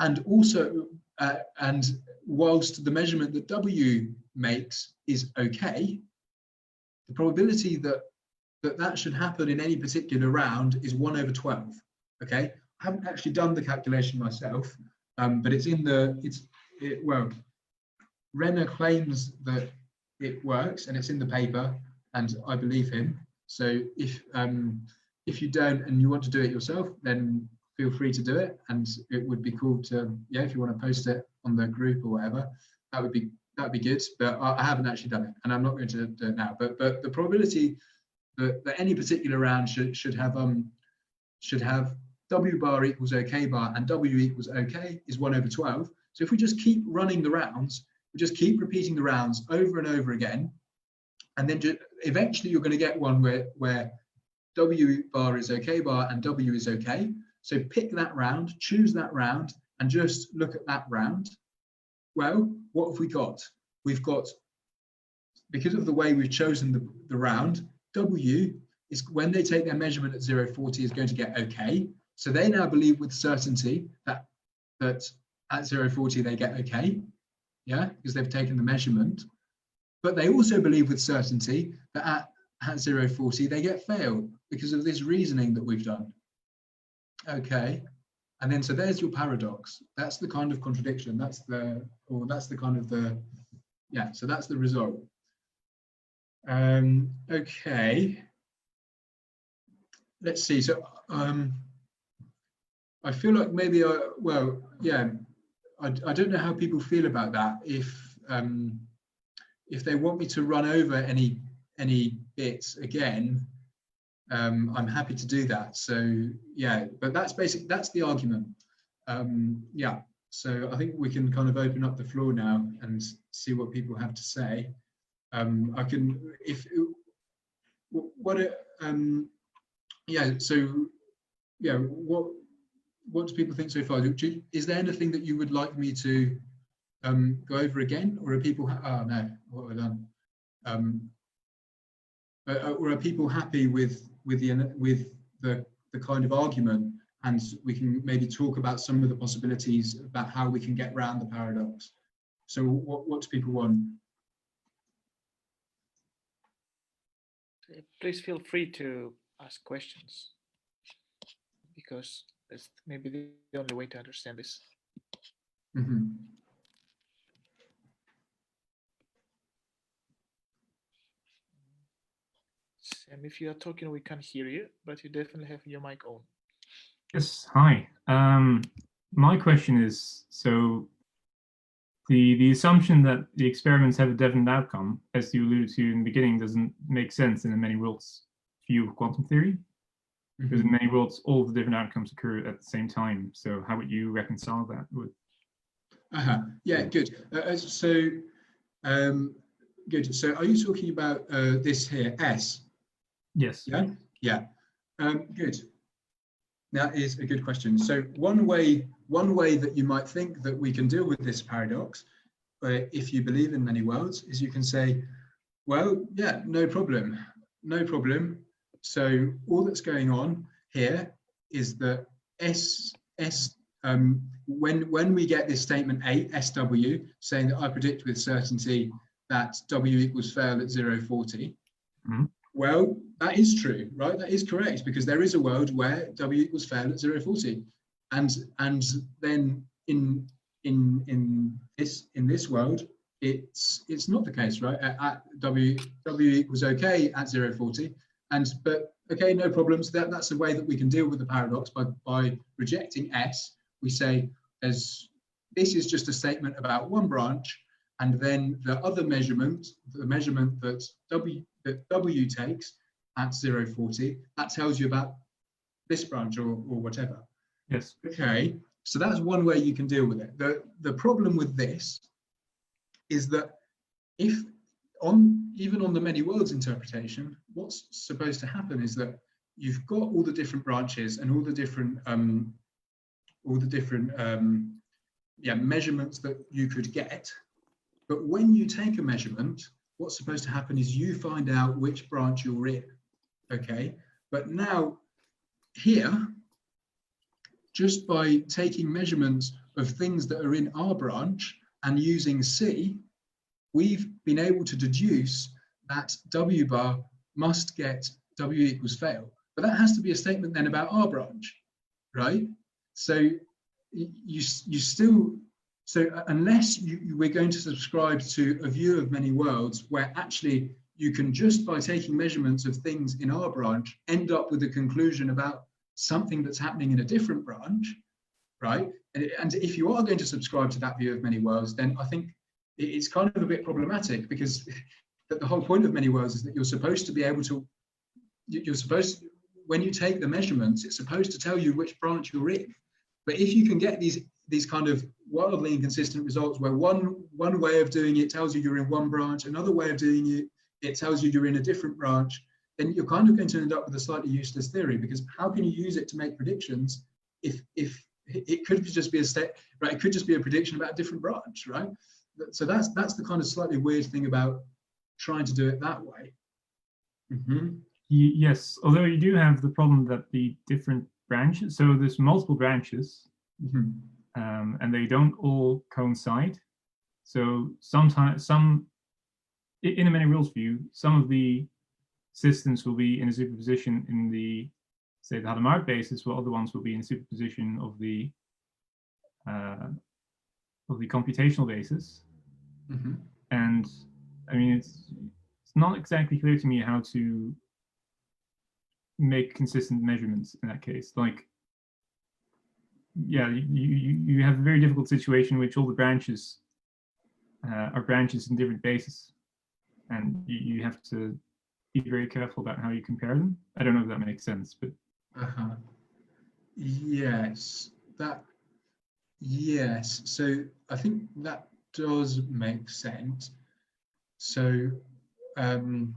D: and also and whilst the measurement that W makes is OK, the probability that should happen in any particular round is 1/12. Okay, I haven't actually done the calculation myself, but it's in well, Renner claims that it works, and it's in the paper, and I believe him. So if you don't and you want to do it yourself, then feel free to do it, and it would be cool to, yeah, if you want to post it on the group or whatever, that'd be good. But I haven't actually done it, and I'm not going to do it now. But the probability that any particular round should have W bar equals OK bar and W equals OK is 1/12. So if we just keep running the rounds, we just keep repeating the rounds over and over again, and then eventually you're going to get one where W bar is OK bar and W is OK. So pick that round, choose that round, and just look at that round. Well, what have we got? We've got, because of the way we've chosen the round, W is, when they take their measurement at 0.40, is going to get OK. So they now believe with certainty that at 0.40 they get OK, yeah, because they've taken the measurement. But they also believe with certainty that at 0.40 they get fail because of this reasoning that we've done. Okay, and then so there's your paradox. That's the kind of contradiction. That's the kind of the, yeah. So that's the result. Okay. Let's see. So I feel like maybe well, yeah. I don't know how people feel about that. If they want me to run over any bits again, I'm happy to do that. So yeah, but that's the argument. Yeah. So I think we can kind of open up the floor now and see what people have to say. I can, if what yeah. So yeah, what do people think so far? Is there anything that you would like me to go over again, or are people? Oh no, what have I done? Or are people happy with the kind of argument, and we can maybe talk about some of the possibilities about how we can get around the paradox? So what do people want?
C: Please feel free to ask questions, because that's maybe the only way to understand this.
D: Mm-hmm.
C: Sam, if you are talking, we can't hear you, but you definitely have your mic on.
E: Yes, hi. My question is, so the assumption that the experiments have a definite outcome, as you alluded to in the beginning, doesn't make sense in a many worlds view of quantum theory. Because in many worlds, all the different outcomes occur at the same time. So how would you reconcile that with?
D: Yeah, good. Good. So are you talking about this here, S?
E: Yes.
D: Yeah. Yeah. Good. That is a good question. So one way that you might think that we can deal with this paradox, if you believe in many worlds, is you can say, well, yeah, no problem. So all that's going on here is that when we get this statement 8, SW, saying that I predict with certainty that W equals fail at 0.40, well, that is true, right? That is correct, because there is a world where W equals fail at 0.40. And then in this world, it's not the case, right? At W equals okay at 0.40. But okay, no problems. That's a way that we can deal with the paradox by rejecting S. We say this is just a statement about one branch, and then the other measurement, the measurement that W takes at 0.40, that tells you about this branch or whatever.
E: Yes.
D: Okay, so that's one way you can deal with it. The problem with this is that even on the many worlds interpretation, what's supposed to happen is that you've got all the different branches and all the different measurements that you could get. But when you take a measurement, what's supposed to happen is you find out which branch you're in. Okay, but now here, just by taking measurements of things that are in our branch and using C, we've been able to deduce that W bar must get W equals fail. But that has to be a statement then about our branch, right? So you still, so unless we're going to subscribe to a view of many worlds where actually you can, just by taking measurements of things in our branch, end up with a conclusion about something that's happening in a different branch, right? And if you are going to subscribe to that view of many worlds, then I think it's kind of a bit problematic, because the whole point of many worlds is that you're supposed to be able to, when you take the measurements, it's supposed to tell you which branch you're in. But if you can get these kind of wildly inconsistent results where one way of doing it tells you you're in one branch, another way of doing it tells you you're in a different branch, then you're kind of going to end up with a slightly useless theory, because how can you use it to make predictions if it could just be right? It could just be a prediction about a different branch, right? So that's the kind of slightly weird thing about trying to do it that way.
E: Yes, although you do have the problem that the different branches, so there's multiple branches, and they don't all coincide. So sometimes in a many worlds view, some of the systems will be in a superposition in the, say, the Hadamard basis, while other ones will be in a superposition of the computational basis. And I mean, it's not exactly clear to me how to make consistent measurements in that case. Like, yeah, you have a very difficult situation in which all the branches are branches in different bases, and you have to be very careful about how you compare them. I don't know if that makes sense, but
D: yes, yes. So I think that does make sense. So one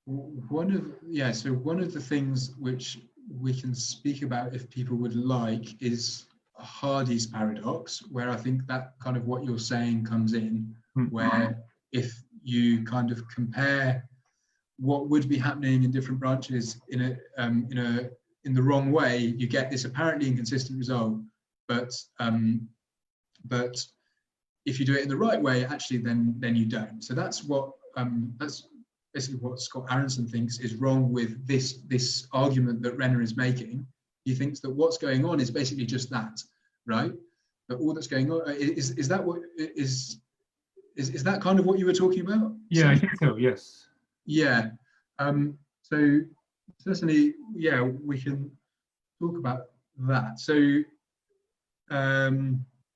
D: of the things which we can speak about, if people would like, is Hardy's paradox, where I think that kind of what you're saying comes in, where if you kind of compare what would be happening in different branches in the wrong way, you get this apparently inconsistent result. But if you do it in the right way, actually, then you don't. So that's basically what Scott Aronson thinks is wrong with this argument that Renner is making. He thinks that what's going on is basically just that, right? But all that's going on is that what is that kind of what you were talking about?
E: yeah, I think so. Yes.
D: Yeah. So certainly, yeah, we can talk about that. So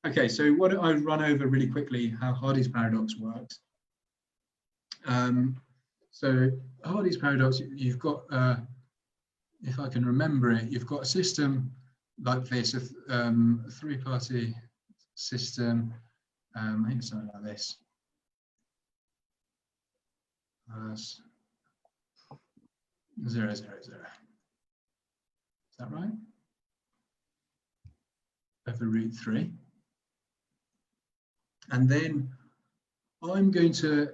D: okay, so why don't I run over really quickly how Hardy's paradox works. So Hardy's paradox, you've got, if I can remember it, you've got a system like this, a three-party system. I think it's something like this. 0, 0, 0. Is that right? Over root 3. And then I'm going to,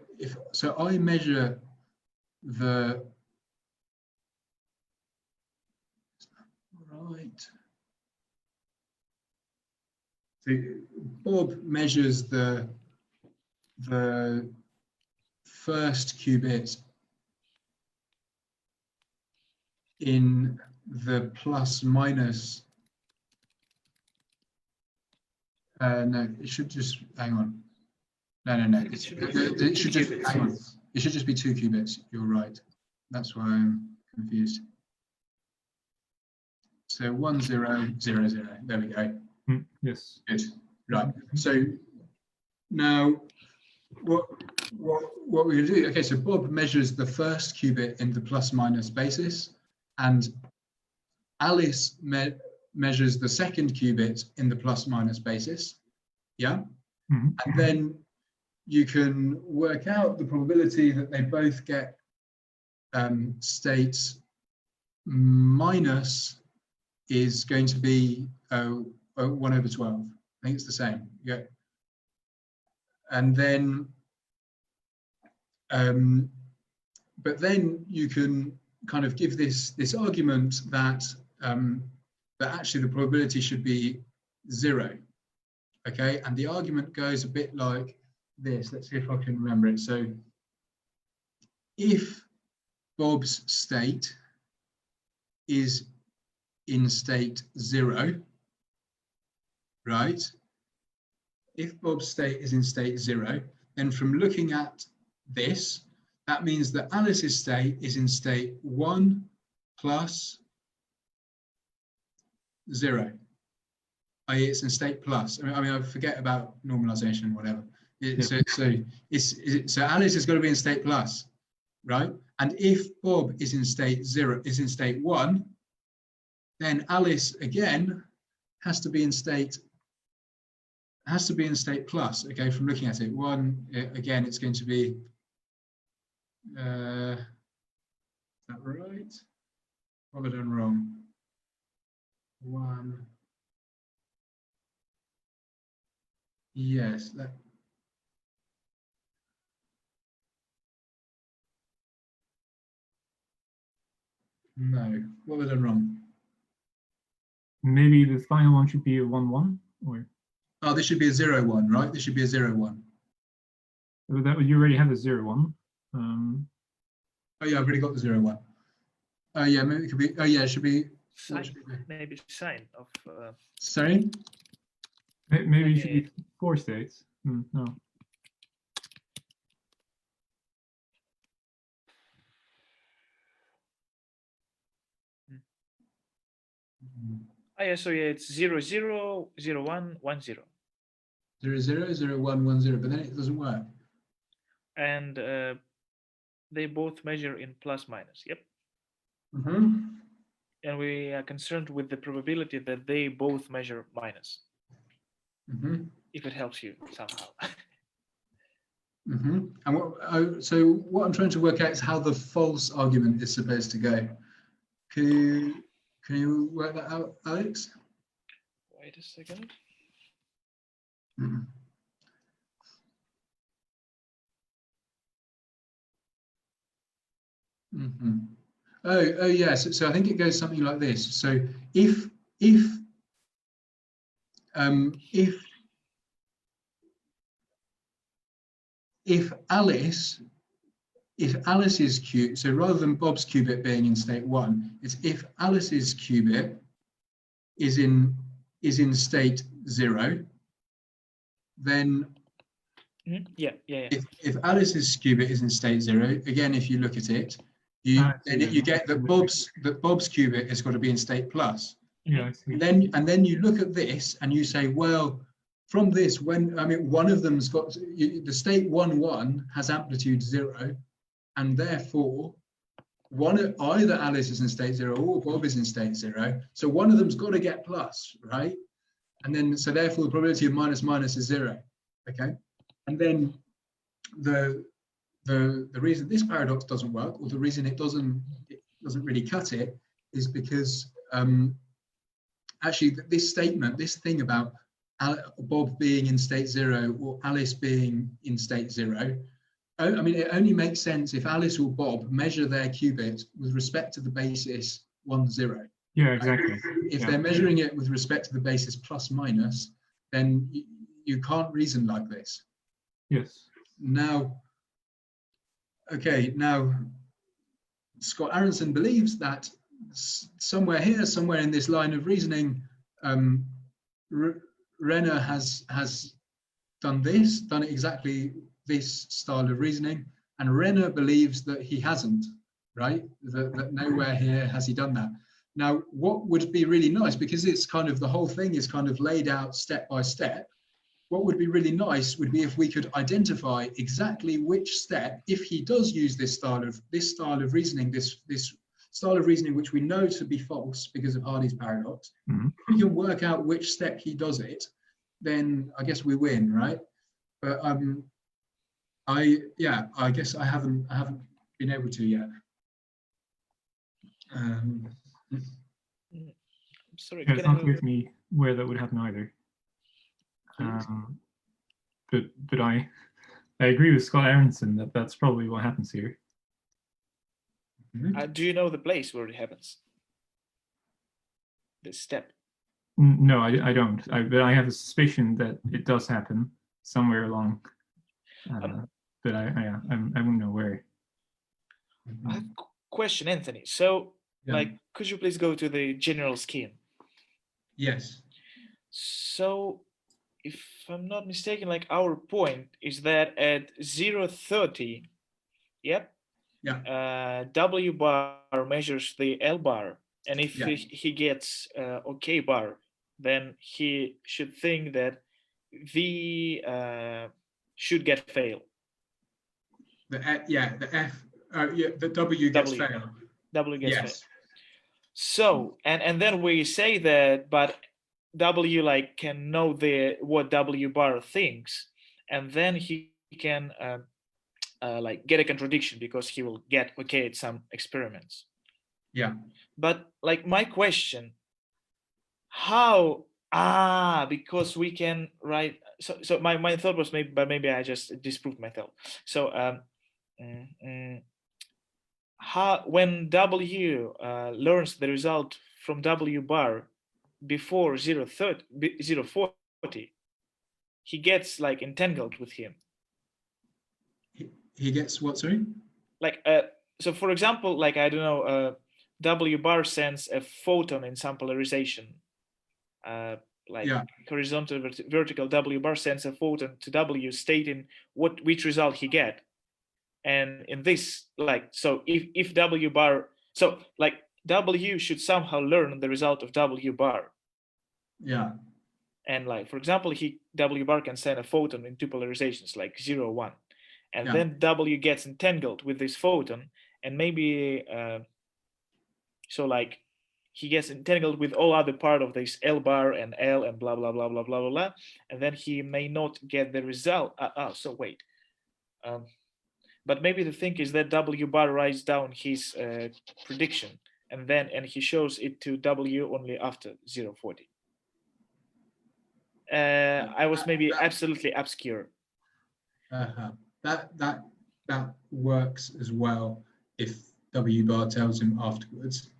D: so I measure the, right. So Bob measures the first qubit in the plus minus. No, it should just, hang on. No. It should just, hang on. It should just be 2 qubits. You're right. That's why I'm confused. So 1, 0, 0, 0. There we go.
E: Yes.
D: Good. Right. So now what we're going to do? Okay. So Bob measures the first qubit in the plus minus basis, and Alice measures the second qubit in the plus minus basis. Yeah. And then you can work out the probability that they both get states minus is going to be 1 over 12. I think it's the same. Yeah. And then, but then you can kind of give this argument that that actually the probability should be 0. Okay, and the argument goes a bit like this. Let's see if I can remember it. So if Bob's state is in state 0, right? If Bob's state is in state 0, then from looking at this, that means that Alice's state is in state 1 plus 0. i.e. it's in state plus. I mean, I forget about normalization, whatever. So Alice is going to be in state plus, right? And if Bob is in state 0, is in state 1, then Alice again has to be in state plus. Okay, from looking at it, 1 again, it's going to be. Is that right? What have I done wrong? 1. Yes. No. What have I done wrong?
E: Maybe the final one should be a 1-1, or.
D: Oh, this should be a 0-1, right? This should be a 0-1.
E: That you already have a 0-1.
D: Oh yeah, I've already got the 0-1. Oh yeah, maybe it could be. Oh yeah, it should be.
C: Maybe sign of.
E: Sorry. Maybe it should be 4 states. No.
C: Oh, yeah, so yeah, it's 0, 0, 0, 1, 1, 0.
D: 0, 0, 0, 1, 1, 0, but then it doesn't work.
C: And they both measure in plus minus. Yep.
D: Mm-hmm.
C: And we are concerned with the probability that they both measure minus.
D: Mm-hmm.
C: If it helps you somehow.
D: Mm-hmm. And so what I'm trying to work out is how the false argument is supposed to go. Can you work that out, Alex?
C: Wait a second.
D: Mm-hmm. Mm-hmm. Oh yes. So I think it goes something like this. So if Alice's qubit, so rather than Bob's qubit being in state 1, it's if Alice's qubit is in state 0, then
C: Yeah.
D: if Alice's qubit is in state 0, again, if you look at it, you get that Bob's qubit has got to be in state plus.
E: Yeah, I see.
D: And then you look at this and you say, well, from this, one of them's got the state 1 has amplitude 0, and therefore either Alice is in state 0 or Bob is in state 0. So one of them's got to get plus, right? And then so therefore the probability of minus minus is 0. Okay. And then the reason this paradox doesn't work, or the reason it doesn't really cut it, is because actually this statement, this thing about Bob being in state 0 or Alice being in state 0, I mean, it only makes sense if Alice or Bob measure their qubit with respect to the basis 1, 0.
E: Yeah, exactly.
D: If they're measuring it with respect to the basis plus minus, then you can't reason like this.
E: Yes.
D: Now, Scott Aronson believes that somewhere in this line of reasoning, Renner has done it exactly this style of reasoning, and Renner believes that he hasn't, right? That nowhere here has he done that. Now, what would be really nice, because it's kind of the whole thing is kind of laid out step by step, what would be really nice would be if we could identify exactly which step, if he does use this style of reasoning, this style of reasoning which we know to be false because of Hardy's paradox.
E: Mm-hmm.
D: If we can work out which step he does it, then I guess we win, right? But I guess I haven't been able to yet.
C: I'm sorry.
E: Yeah, it's not clear to me where that would happen either. But I agree with Scott Aronson that that's probably what happens here.
C: Do you know the place where it happens? The step?
E: No, I don't. But I have a suspicion that it does happen somewhere along. But I wouldn't know where.
C: I have a question, Anthony. So, could you please go to the general scheme?
D: Yes.
C: So, if I'm not mistaken, our point is that at 0.30, W bar measures the L bar, and if he gets OK bar, then he should think that V should get fail.
D: The W gets fail.
C: W gets fail. So, and then we say that, but W can know what W bar thinks, and then he can get a contradiction because he will get OK at some experiments.
D: Yeah.
C: But my question, how? Because we can write. So my thought was maybe I just disproved my thought. So how, when W learns the result from W bar before 0.40, he gets entangled with him.
D: He gets what, sorry?
C: So for example, I don't know, W bar sends a photon in some polarization. Horizontal, vertical, W bar sends a photon to W stating which result he get. And in this, so if W bar, so W should somehow learn the result of W bar
D: Yeah.
C: And like, for example, W bar can send a photon in two polarizations, like 0, 1. And
D: Yeah.
C: then W gets entangled with this photon, and maybe, so like, he gets entangled with all other part of this L bar and L and blah, blah, blah, blah, blah, blah, blah. And then he may not get the result. So wait. But maybe the thing is that W bar writes down his prediction, and he shows it to W only after 040. I was maybe absolutely obscure.
D: That works as well if W bar tells him afterwards.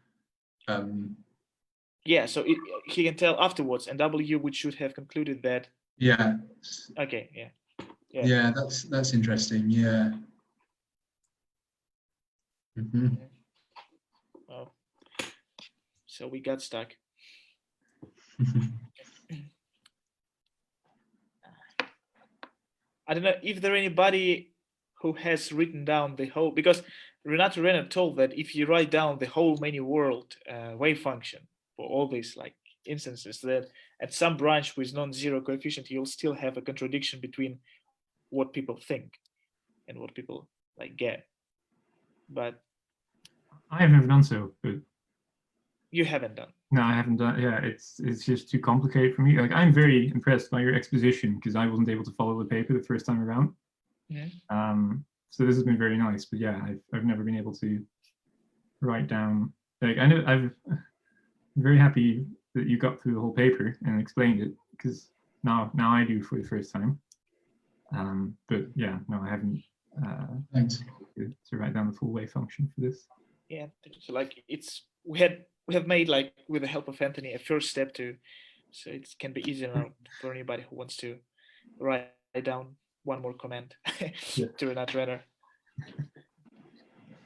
C: Yeah, so he can tell afterwards, and W which should have concluded that.
D: Yeah.
C: Okay. Yeah.
D: Yeah, that's interesting. Yeah. Mm-hmm.
C: Oh. So we got stuck. I don't know if there anybody who has written down the whole, because Renato Renner told that if you write down the whole many world wave function for all these like instances, that at some branch with non-zero coefficient, you'll still have a contradiction between what people think and what people like get. But
E: I have never done so, but
C: you haven't done.
E: no, I haven't done. Yeah, it's just too complicated for me. Like, I'm very impressed by your exposition because I wasn't able to follow the paper the first time around.
C: Mm-hmm.
E: So this has been very nice. But yeah, I've never been able to write down. Like, I know I'm very happy that you got through the whole paper and explained it, because now I do for the first time. But yeah, no, I haven't.
D: Thanks.
E: To write down the full wave function for this.
C: Yeah, so like we have made, like, with the help of Anthony, a first step so it can be easier now for anybody who wants to write down one more comment to Renato Renner.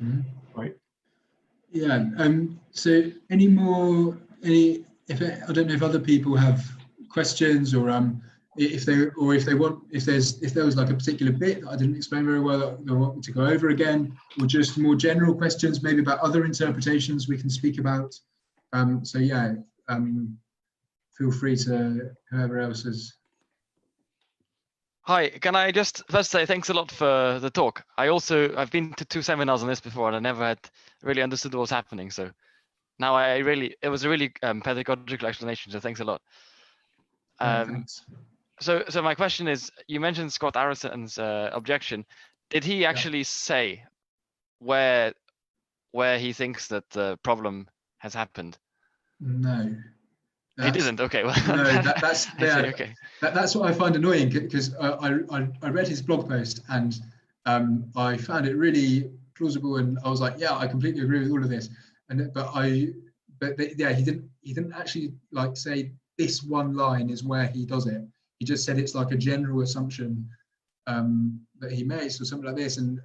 D: Mm-hmm.
E: Right.
D: Yeah. So I don't know if other people have questions, or if there was like a particular bit that I didn't explain very well that they want me to go over again, or just more general questions maybe about other interpretations we can speak about. So yeah, feel free to whoever else is.
F: Hi, can I just first say thanks a lot for the talk. I've been to 2 seminars on this before, and I never had really understood what was happening. So now it was a really pedagogical explanation. So thanks a lot.
D: Thanks.
F: So my question is, you mentioned Scott Aronson's objection. Did he actually say where he thinks that the problem has happened?
D: No.
F: He didn't. Okay. Well,
D: no, that's yeah,
F: okay.
D: That's what I find annoying, because I read his blog post, and I found it really plausible, and I was like, yeah, I completely agree with all of this. He didn't actually like say this one line is where he does it. He just said it's like a general assumption that he makes, or something like this. And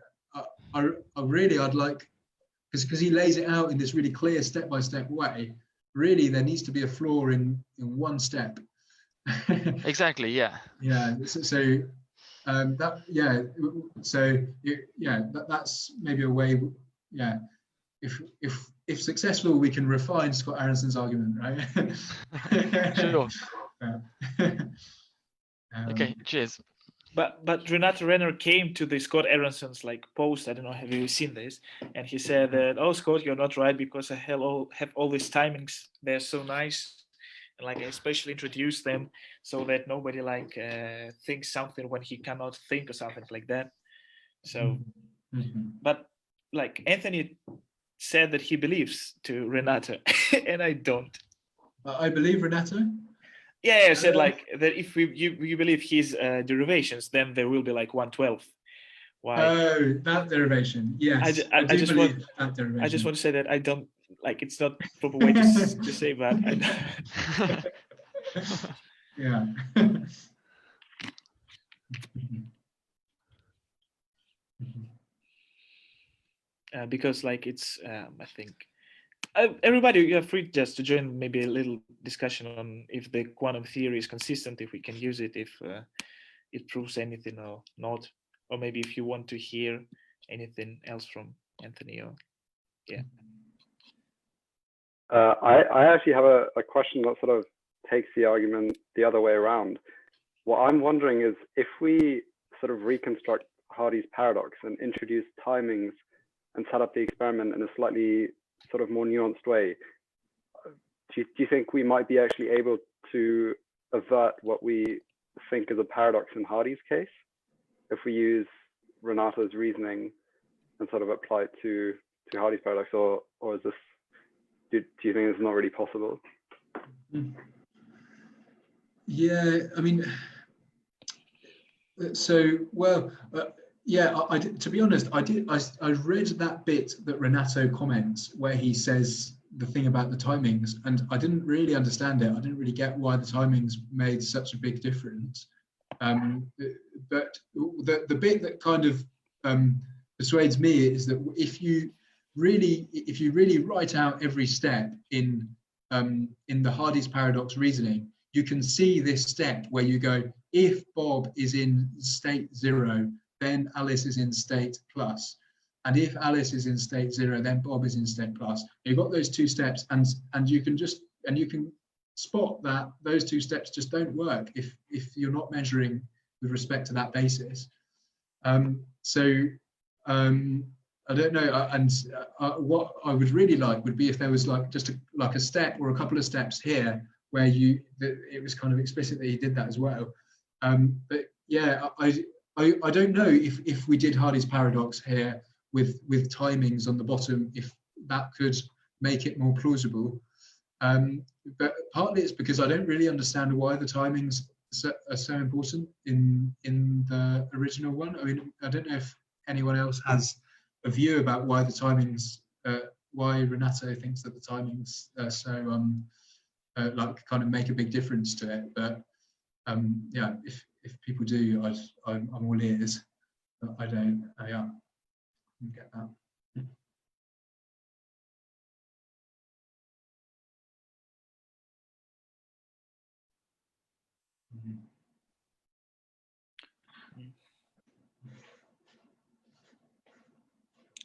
D: I'd like, because he lays it out in this really clear step-by-step way. Really, there needs to be a flaw in one step.
F: Exactly. Yeah.
D: Yeah. That's maybe a way. Yeah. If successful, we can refine Scott Aronson's argument, right?
F: Sure.
D: Yeah.
F: Okay. Cheers.
C: But Renato Renner came to the Scott Aronson's like post. I don't know, have you seen this? And he said that, oh, Scott, you're not right, because I have all these timings. They're so nice, and like I especially introduced them so that nobody like thinks something when he cannot think, or something like that. So, but like Anthony said that he believes to Renato, and I don't.
D: I believe Renato.
C: Yeah, I said like that if you believe his derivations, then there will be like 1/12. Why?
D: Oh, that derivation. Yes,
C: I just
D: believe that derivation.
C: I just want to say that I don't like. It's not proper way to say that.
D: Yeah.
C: Because like it's I think everybody, you are free just to join maybe a little discussion on if the quantum theory is consistent, if we can use it, if it proves anything or not, or maybe if you want to hear anything else from Anthony, or
G: I actually have a question that sort of takes the argument the other way around. What I'm wondering is if we sort of reconstruct Hardy's paradox and introduce timings and set up the experiment in a slightly sort of more nuanced way, do you think we might be actually able to avert what we think is a paradox in Hardy's case if we use Renato's reasoning and sort of apply it to Hardy's paradox, or is this, do you think it's not really possible?
D: Yeah, I mean, so, well, yeah, to be honest, I read that bit that Renato comments where he says the thing about the timings, and I didn't really understand it. I didn't really get why the timings made such a big difference. But the bit that kind of persuades me is that if you really write out every step in the Hardy's paradox reasoning, you can see this step where you go, if Bob is in state 0, then Alice is in state plus. And if Alice is in state 0, then Bob is in state plus. You've got those two steps, and you can spot that those two steps just don't work if you're not measuring with respect to that basis. I don't know, and what I would really like would be if there was like just a step or a couple of steps here where it was kind of explicit that he did that as well. But yeah, I don't know if we did Hardy's paradox here with timings on the bottom, if that could make it more plausible. But partly it's because I don't really understand why the timings are so important in the original one. I mean, I don't know if anyone else has a view about why the timings, why Renato thinks that the timings are so like kind of make a big difference to it. But yeah, if people do, I'm all ears. But I don't. Yeah, I get that.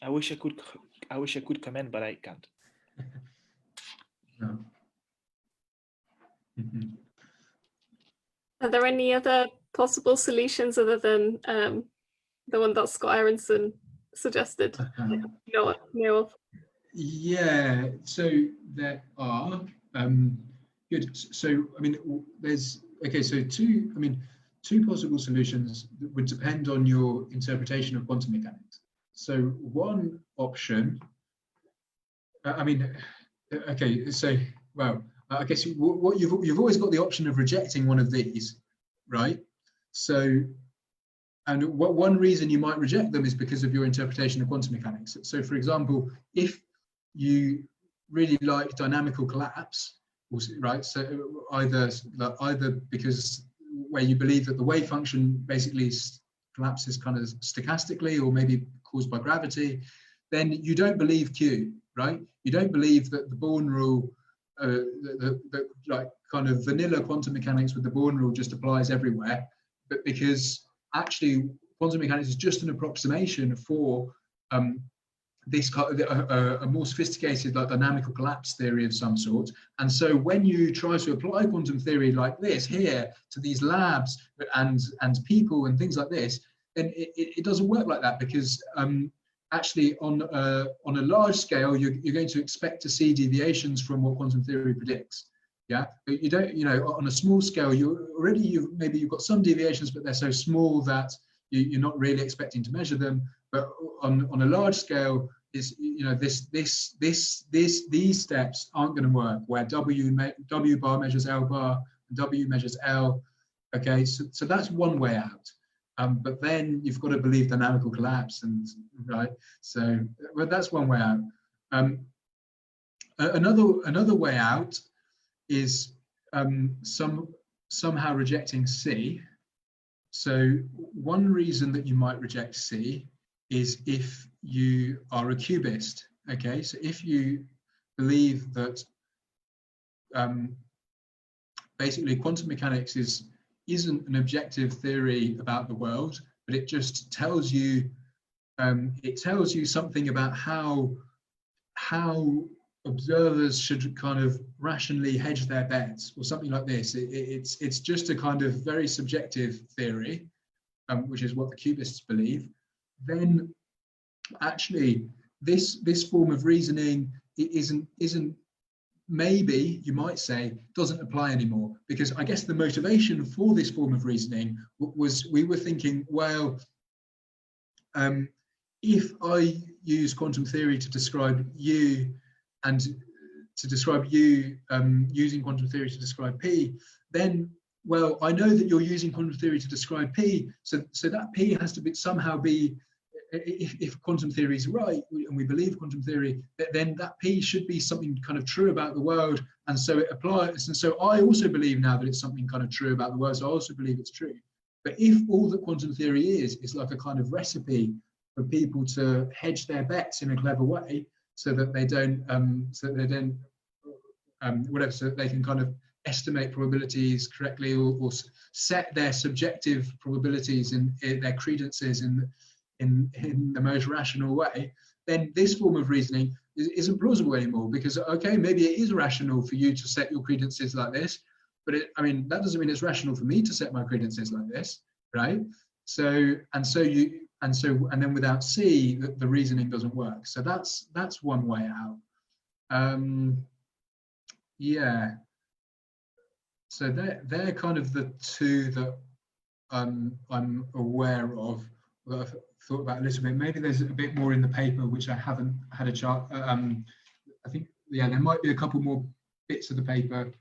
C: I wish I could comment, but I can't.
D: No.
A: Are there any other possible solutions other than the one that Scott Aronson suggested? No.
D: Yeah, so there are good. So I mean, there's so two possible solutions that would depend on your interpretation of quantum mechanics. So one option, I guess what you've always got the option of rejecting one of these, right? So, and one reason you might reject them is because of your interpretation of quantum mechanics. So, for example, if you really like dynamical collapse, right? So either because where you believe that the wave function basically collapses kind of stochastically, or maybe caused by gravity, then you don't believe Q, right? You don't believe that the Born rule, the like kind of vanilla quantum mechanics with the Born rule just applies everywhere, but because actually quantum mechanics is just an approximation for this kind of a more sophisticated like dynamical collapse theory of some sort. And so when you try to apply quantum theory like this here to these labs and people and things like this, then it doesn't work like that, because actually on a large scale you're going to expect to see deviations from what quantum theory predicts. Yeah, but you don't, on a small scale maybe you've got some deviations, but they're so small that you're not really expecting to measure them. But on a large scale, these steps aren't going to work, where W bar measures L bar and W measures L. Okay, so that's one way out. But then you've got to believe dynamical collapse, and right. So, well, that's one way out. Another way out is somehow rejecting C. So one reason that you might reject C is if you are a cubist. Okay, so if you believe that basically quantum mechanics isn't an objective theory about the world, but it just tells you something about how observers should kind of rationally hedge their bets or something like this. It's just a kind of very subjective theory, which is what the cubists believe. Then actually this form of reasoning isn't maybe, you might say, doesn't apply anymore, because I guess the motivation for this form of reasoning was, we were thinking, well, if I use quantum theory to describe you, and to describe you using quantum theory to describe P, then, well, I know that you're using quantum theory to describe P, so that P has to somehow be, if quantum theory is right, and we believe quantum theory, then that P should be something kind of true about the world, and so it applies. And so I also believe now that it's something kind of true about the world, so I also believe it's true. But if all that quantum theory is like a kind of recipe for people to hedge their bets in a clever way, so that they don't, whatever, so that they can kind of estimate probabilities correctly, or set their subjective probabilities in their credences in the most rational way, then this form of reasoning isn't plausible anymore, because, okay, maybe it is rational for you to set your credences like this, but I mean, that doesn't mean it's rational for me to set my credences like this, right? So then without C, the reasoning doesn't work. So that's one way out. Yeah. So they're kind of the two that I'm aware of, that I've thought about a little bit. Maybe there's a bit more in the paper which I haven't had a chance. I think, yeah, there might be a couple more bits of the paper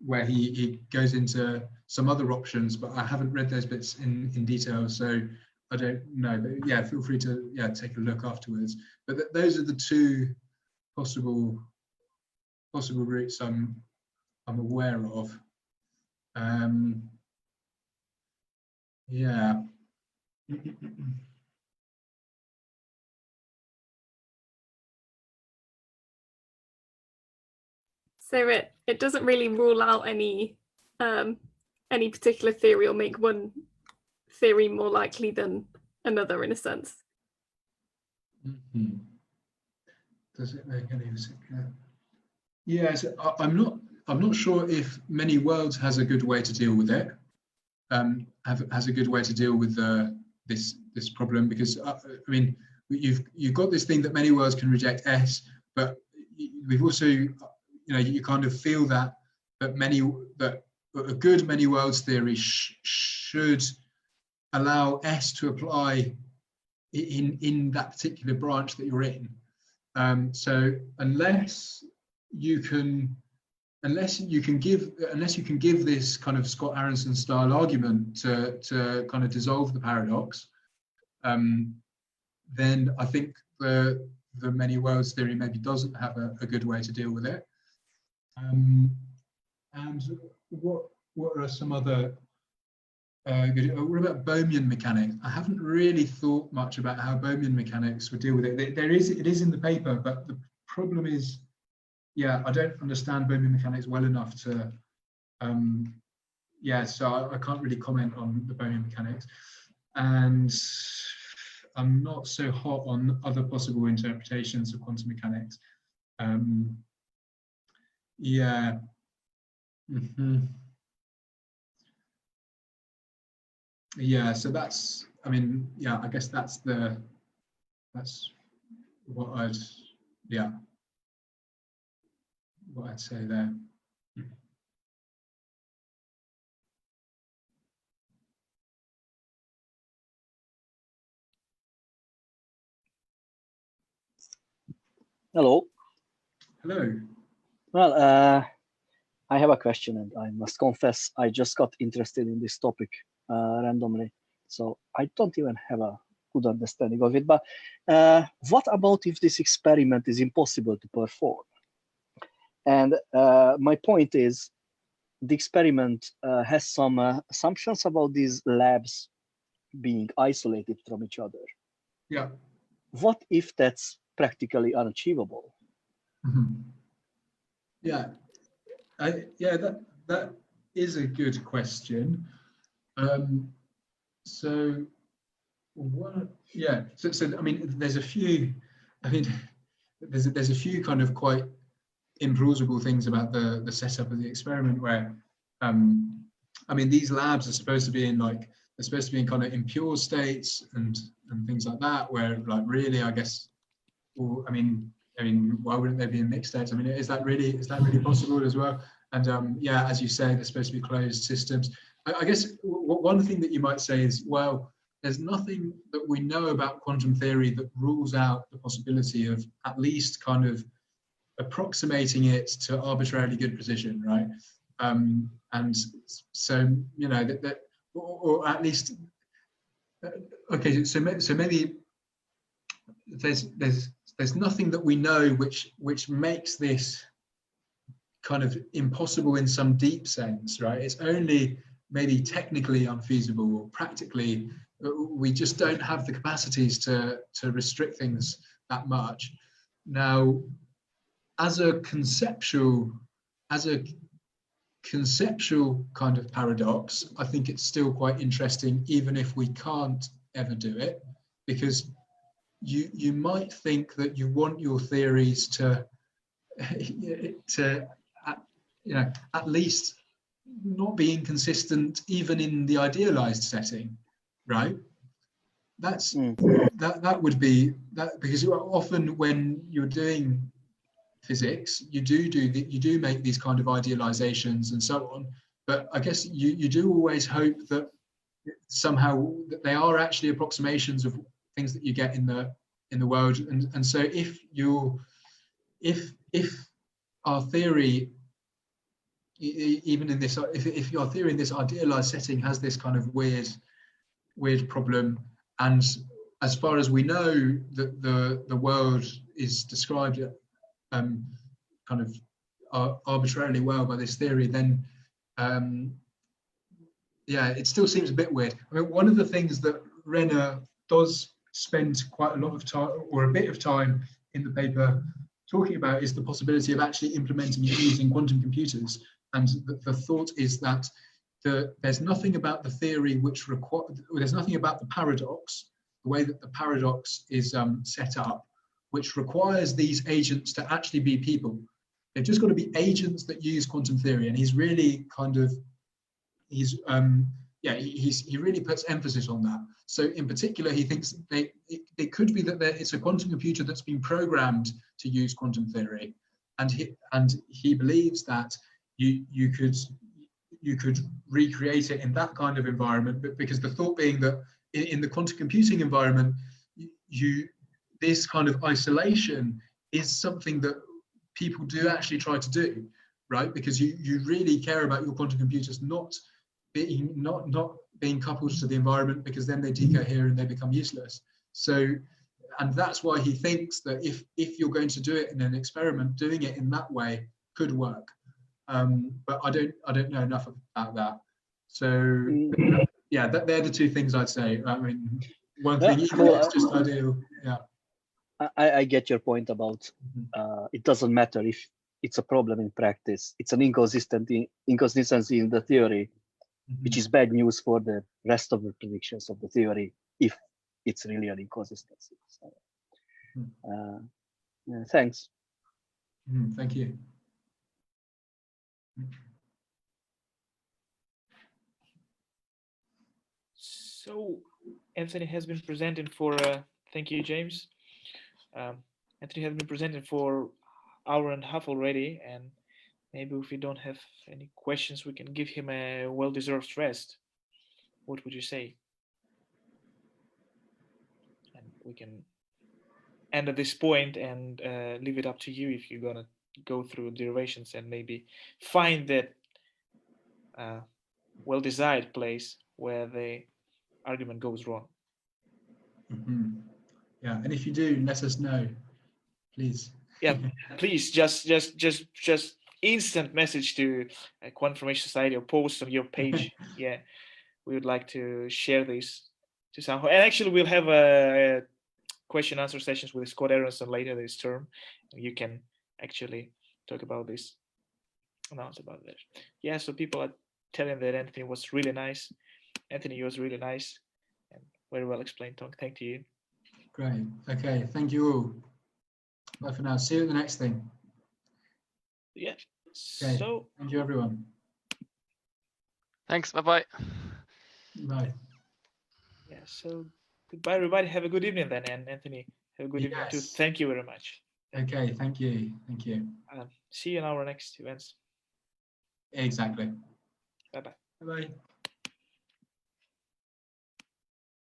D: where he goes into some other options, but I haven't read those bits in detail, so I don't know. But yeah, feel free to take a look afterwards. But those are the two possible routes I'm aware of. Yeah.
A: So it doesn't really rule out any particular theory, or make one theory more likely than another, in a sense.
D: Mm-hmm. Does it make any sense? Yes, I'm not sure if many worlds has a good way to deal with it. Has a good way to deal with this problem, because I mean, you've got this thing that many worlds can reject S, but we've also, you kind of feel that a good many worlds theory should allow S to apply in that particular branch that you're in. So unless you can give this kind of Scott Aronson style argument to kind of dissolve the paradox, then I think the many worlds theory maybe doesn't have a good way to deal with it. And what are some other good? What about Bohmian mechanics? I haven't really thought much about how Bohmian mechanics would deal with it. It is in the paper, but the problem is, yeah, I don't understand Bohmian mechanics well enough to, so I can't really comment on the Bohmian mechanics, and I'm not so hot on other possible interpretations of quantum mechanics. Yeah. Mm-hmm. Yeah, so that's, I mean, yeah, I guess that's what I'd say there.
H: Hello.
D: Hello.
H: Well, I have a question, and I must confess, I just got interested in this topic randomly, so I don't even have a good understanding of it. But what about if this experiment is impossible to perform? And my point is, the experiment has some assumptions about these labs being isolated from each other.
D: Yeah.
H: What if that's practically unachievable?
D: Mm-hmm. Yeah. That is a good question. So I mean, there's a few. I mean, there's a few kind of quite implausible things about the setup of the experiment where, I mean, these labs are supposed to be in kind of impure states and things like that, where like really, I guess, well, I mean, why wouldn't they be in mixed states? I mean, is that really possible as well? And yeah, as you say, they're supposed to be closed systems. I guess one thing that you might say is, well, there's nothing that we know about quantum theory that rules out the possibility of at least kind of approximating it to arbitrarily good precision, right? And so, you know, that or at least, okay, so maybe there's nothing that we know which makes this kind of impossible in some deep sense, right? It's only maybe technically unfeasible or practically, we just don't have the capacities to restrict things that much. Now, as a conceptual kind of paradox, I think it's still quite interesting, even if we can't ever do it, because you might think that you want your theories to you know, at least not be inconsistent even in the idealized setting, right? That's that would be that, because often when you're doing physics, you do make these kind of idealizations and so on, but I guess you do always hope that somehow that they are actually approximations of things that you get in the world, and so if our theory, even in this, if your theory in this idealized setting has this kind of weird problem, and as far as we know that the world is described kind of arbitrarily well by this theory, then yeah, it still seems a bit weird. I mean, one of the things that Renner does spend quite a lot of time, or a bit of time in the paper talking about, is the possibility of actually implementing it using quantum computers. And the thought is that there's nothing about the theory which there's nothing about the paradox, the way that the paradox is set up, which requires these agents to actually be people. They've just got to be agents that use quantum theory. And he's really kind of, he really puts emphasis on that. So in particular, he thinks it could be that it's a quantum computer that's been programmed to use quantum theory, and he believes that you could recreate it in that kind of environment, but because the thought being that in the quantum computing environment, this kind of isolation is something that people do actually try to do, right? Because you really care about your quantum computers not being coupled to the environment, because then they decohere and they become useless. So, and that's why he thinks that if you're going to do it in an experiment, doing it in that way could work. But I don't know enough about that. So yeah, they're the two things I'd say. I mean, one thing, even if it's just ideal, yeah.
H: I get your point about it doesn't matter if it's a problem in practice. It's an inconsistency in the theory, which is bad news for the rest of the predictions of the theory if it's really an inconsistency. So, yeah, thanks.
D: Thank you.
C: So Anthony has been presenting for, thank you, James. Anthony has been presenting for an hour and a half already, and maybe if we don't have any questions, we can give him a well-deserved rest. What would you say? And we can end at this point and leave it up to you if you're gonna go through derivations and maybe find that well-desired place where the argument goes wrong.
D: Yeah, and if you do, let us know, please.
C: Yeah, please just instant message to Quantum Information Society or post on your page. Yeah, we would like to share this to somehow. And actually, we'll have a question and answer sessions with Scott Aronson later this term. You can actually talk about this, announce about this. Yeah, so people are telling that Anthony was really nice. Anthony was really nice and very well explained talk. Thank you.
D: Great. Okay. Thank you all. Bye for now. See you at the next thing.
C: Yeah.
D: Okay.
C: So
D: Thank you, everyone.
F: Thanks. Bye bye.
D: Bye.
C: yeah. So goodbye, everybody. Have a good evening then, and Anthony, have a good evening too.
D: Yes.
C: Thank you very much.
D: Okay. Thank you. Thank you.
C: See you in our next events.
D: Exactly.
C: Bye bye.
D: Bye-bye.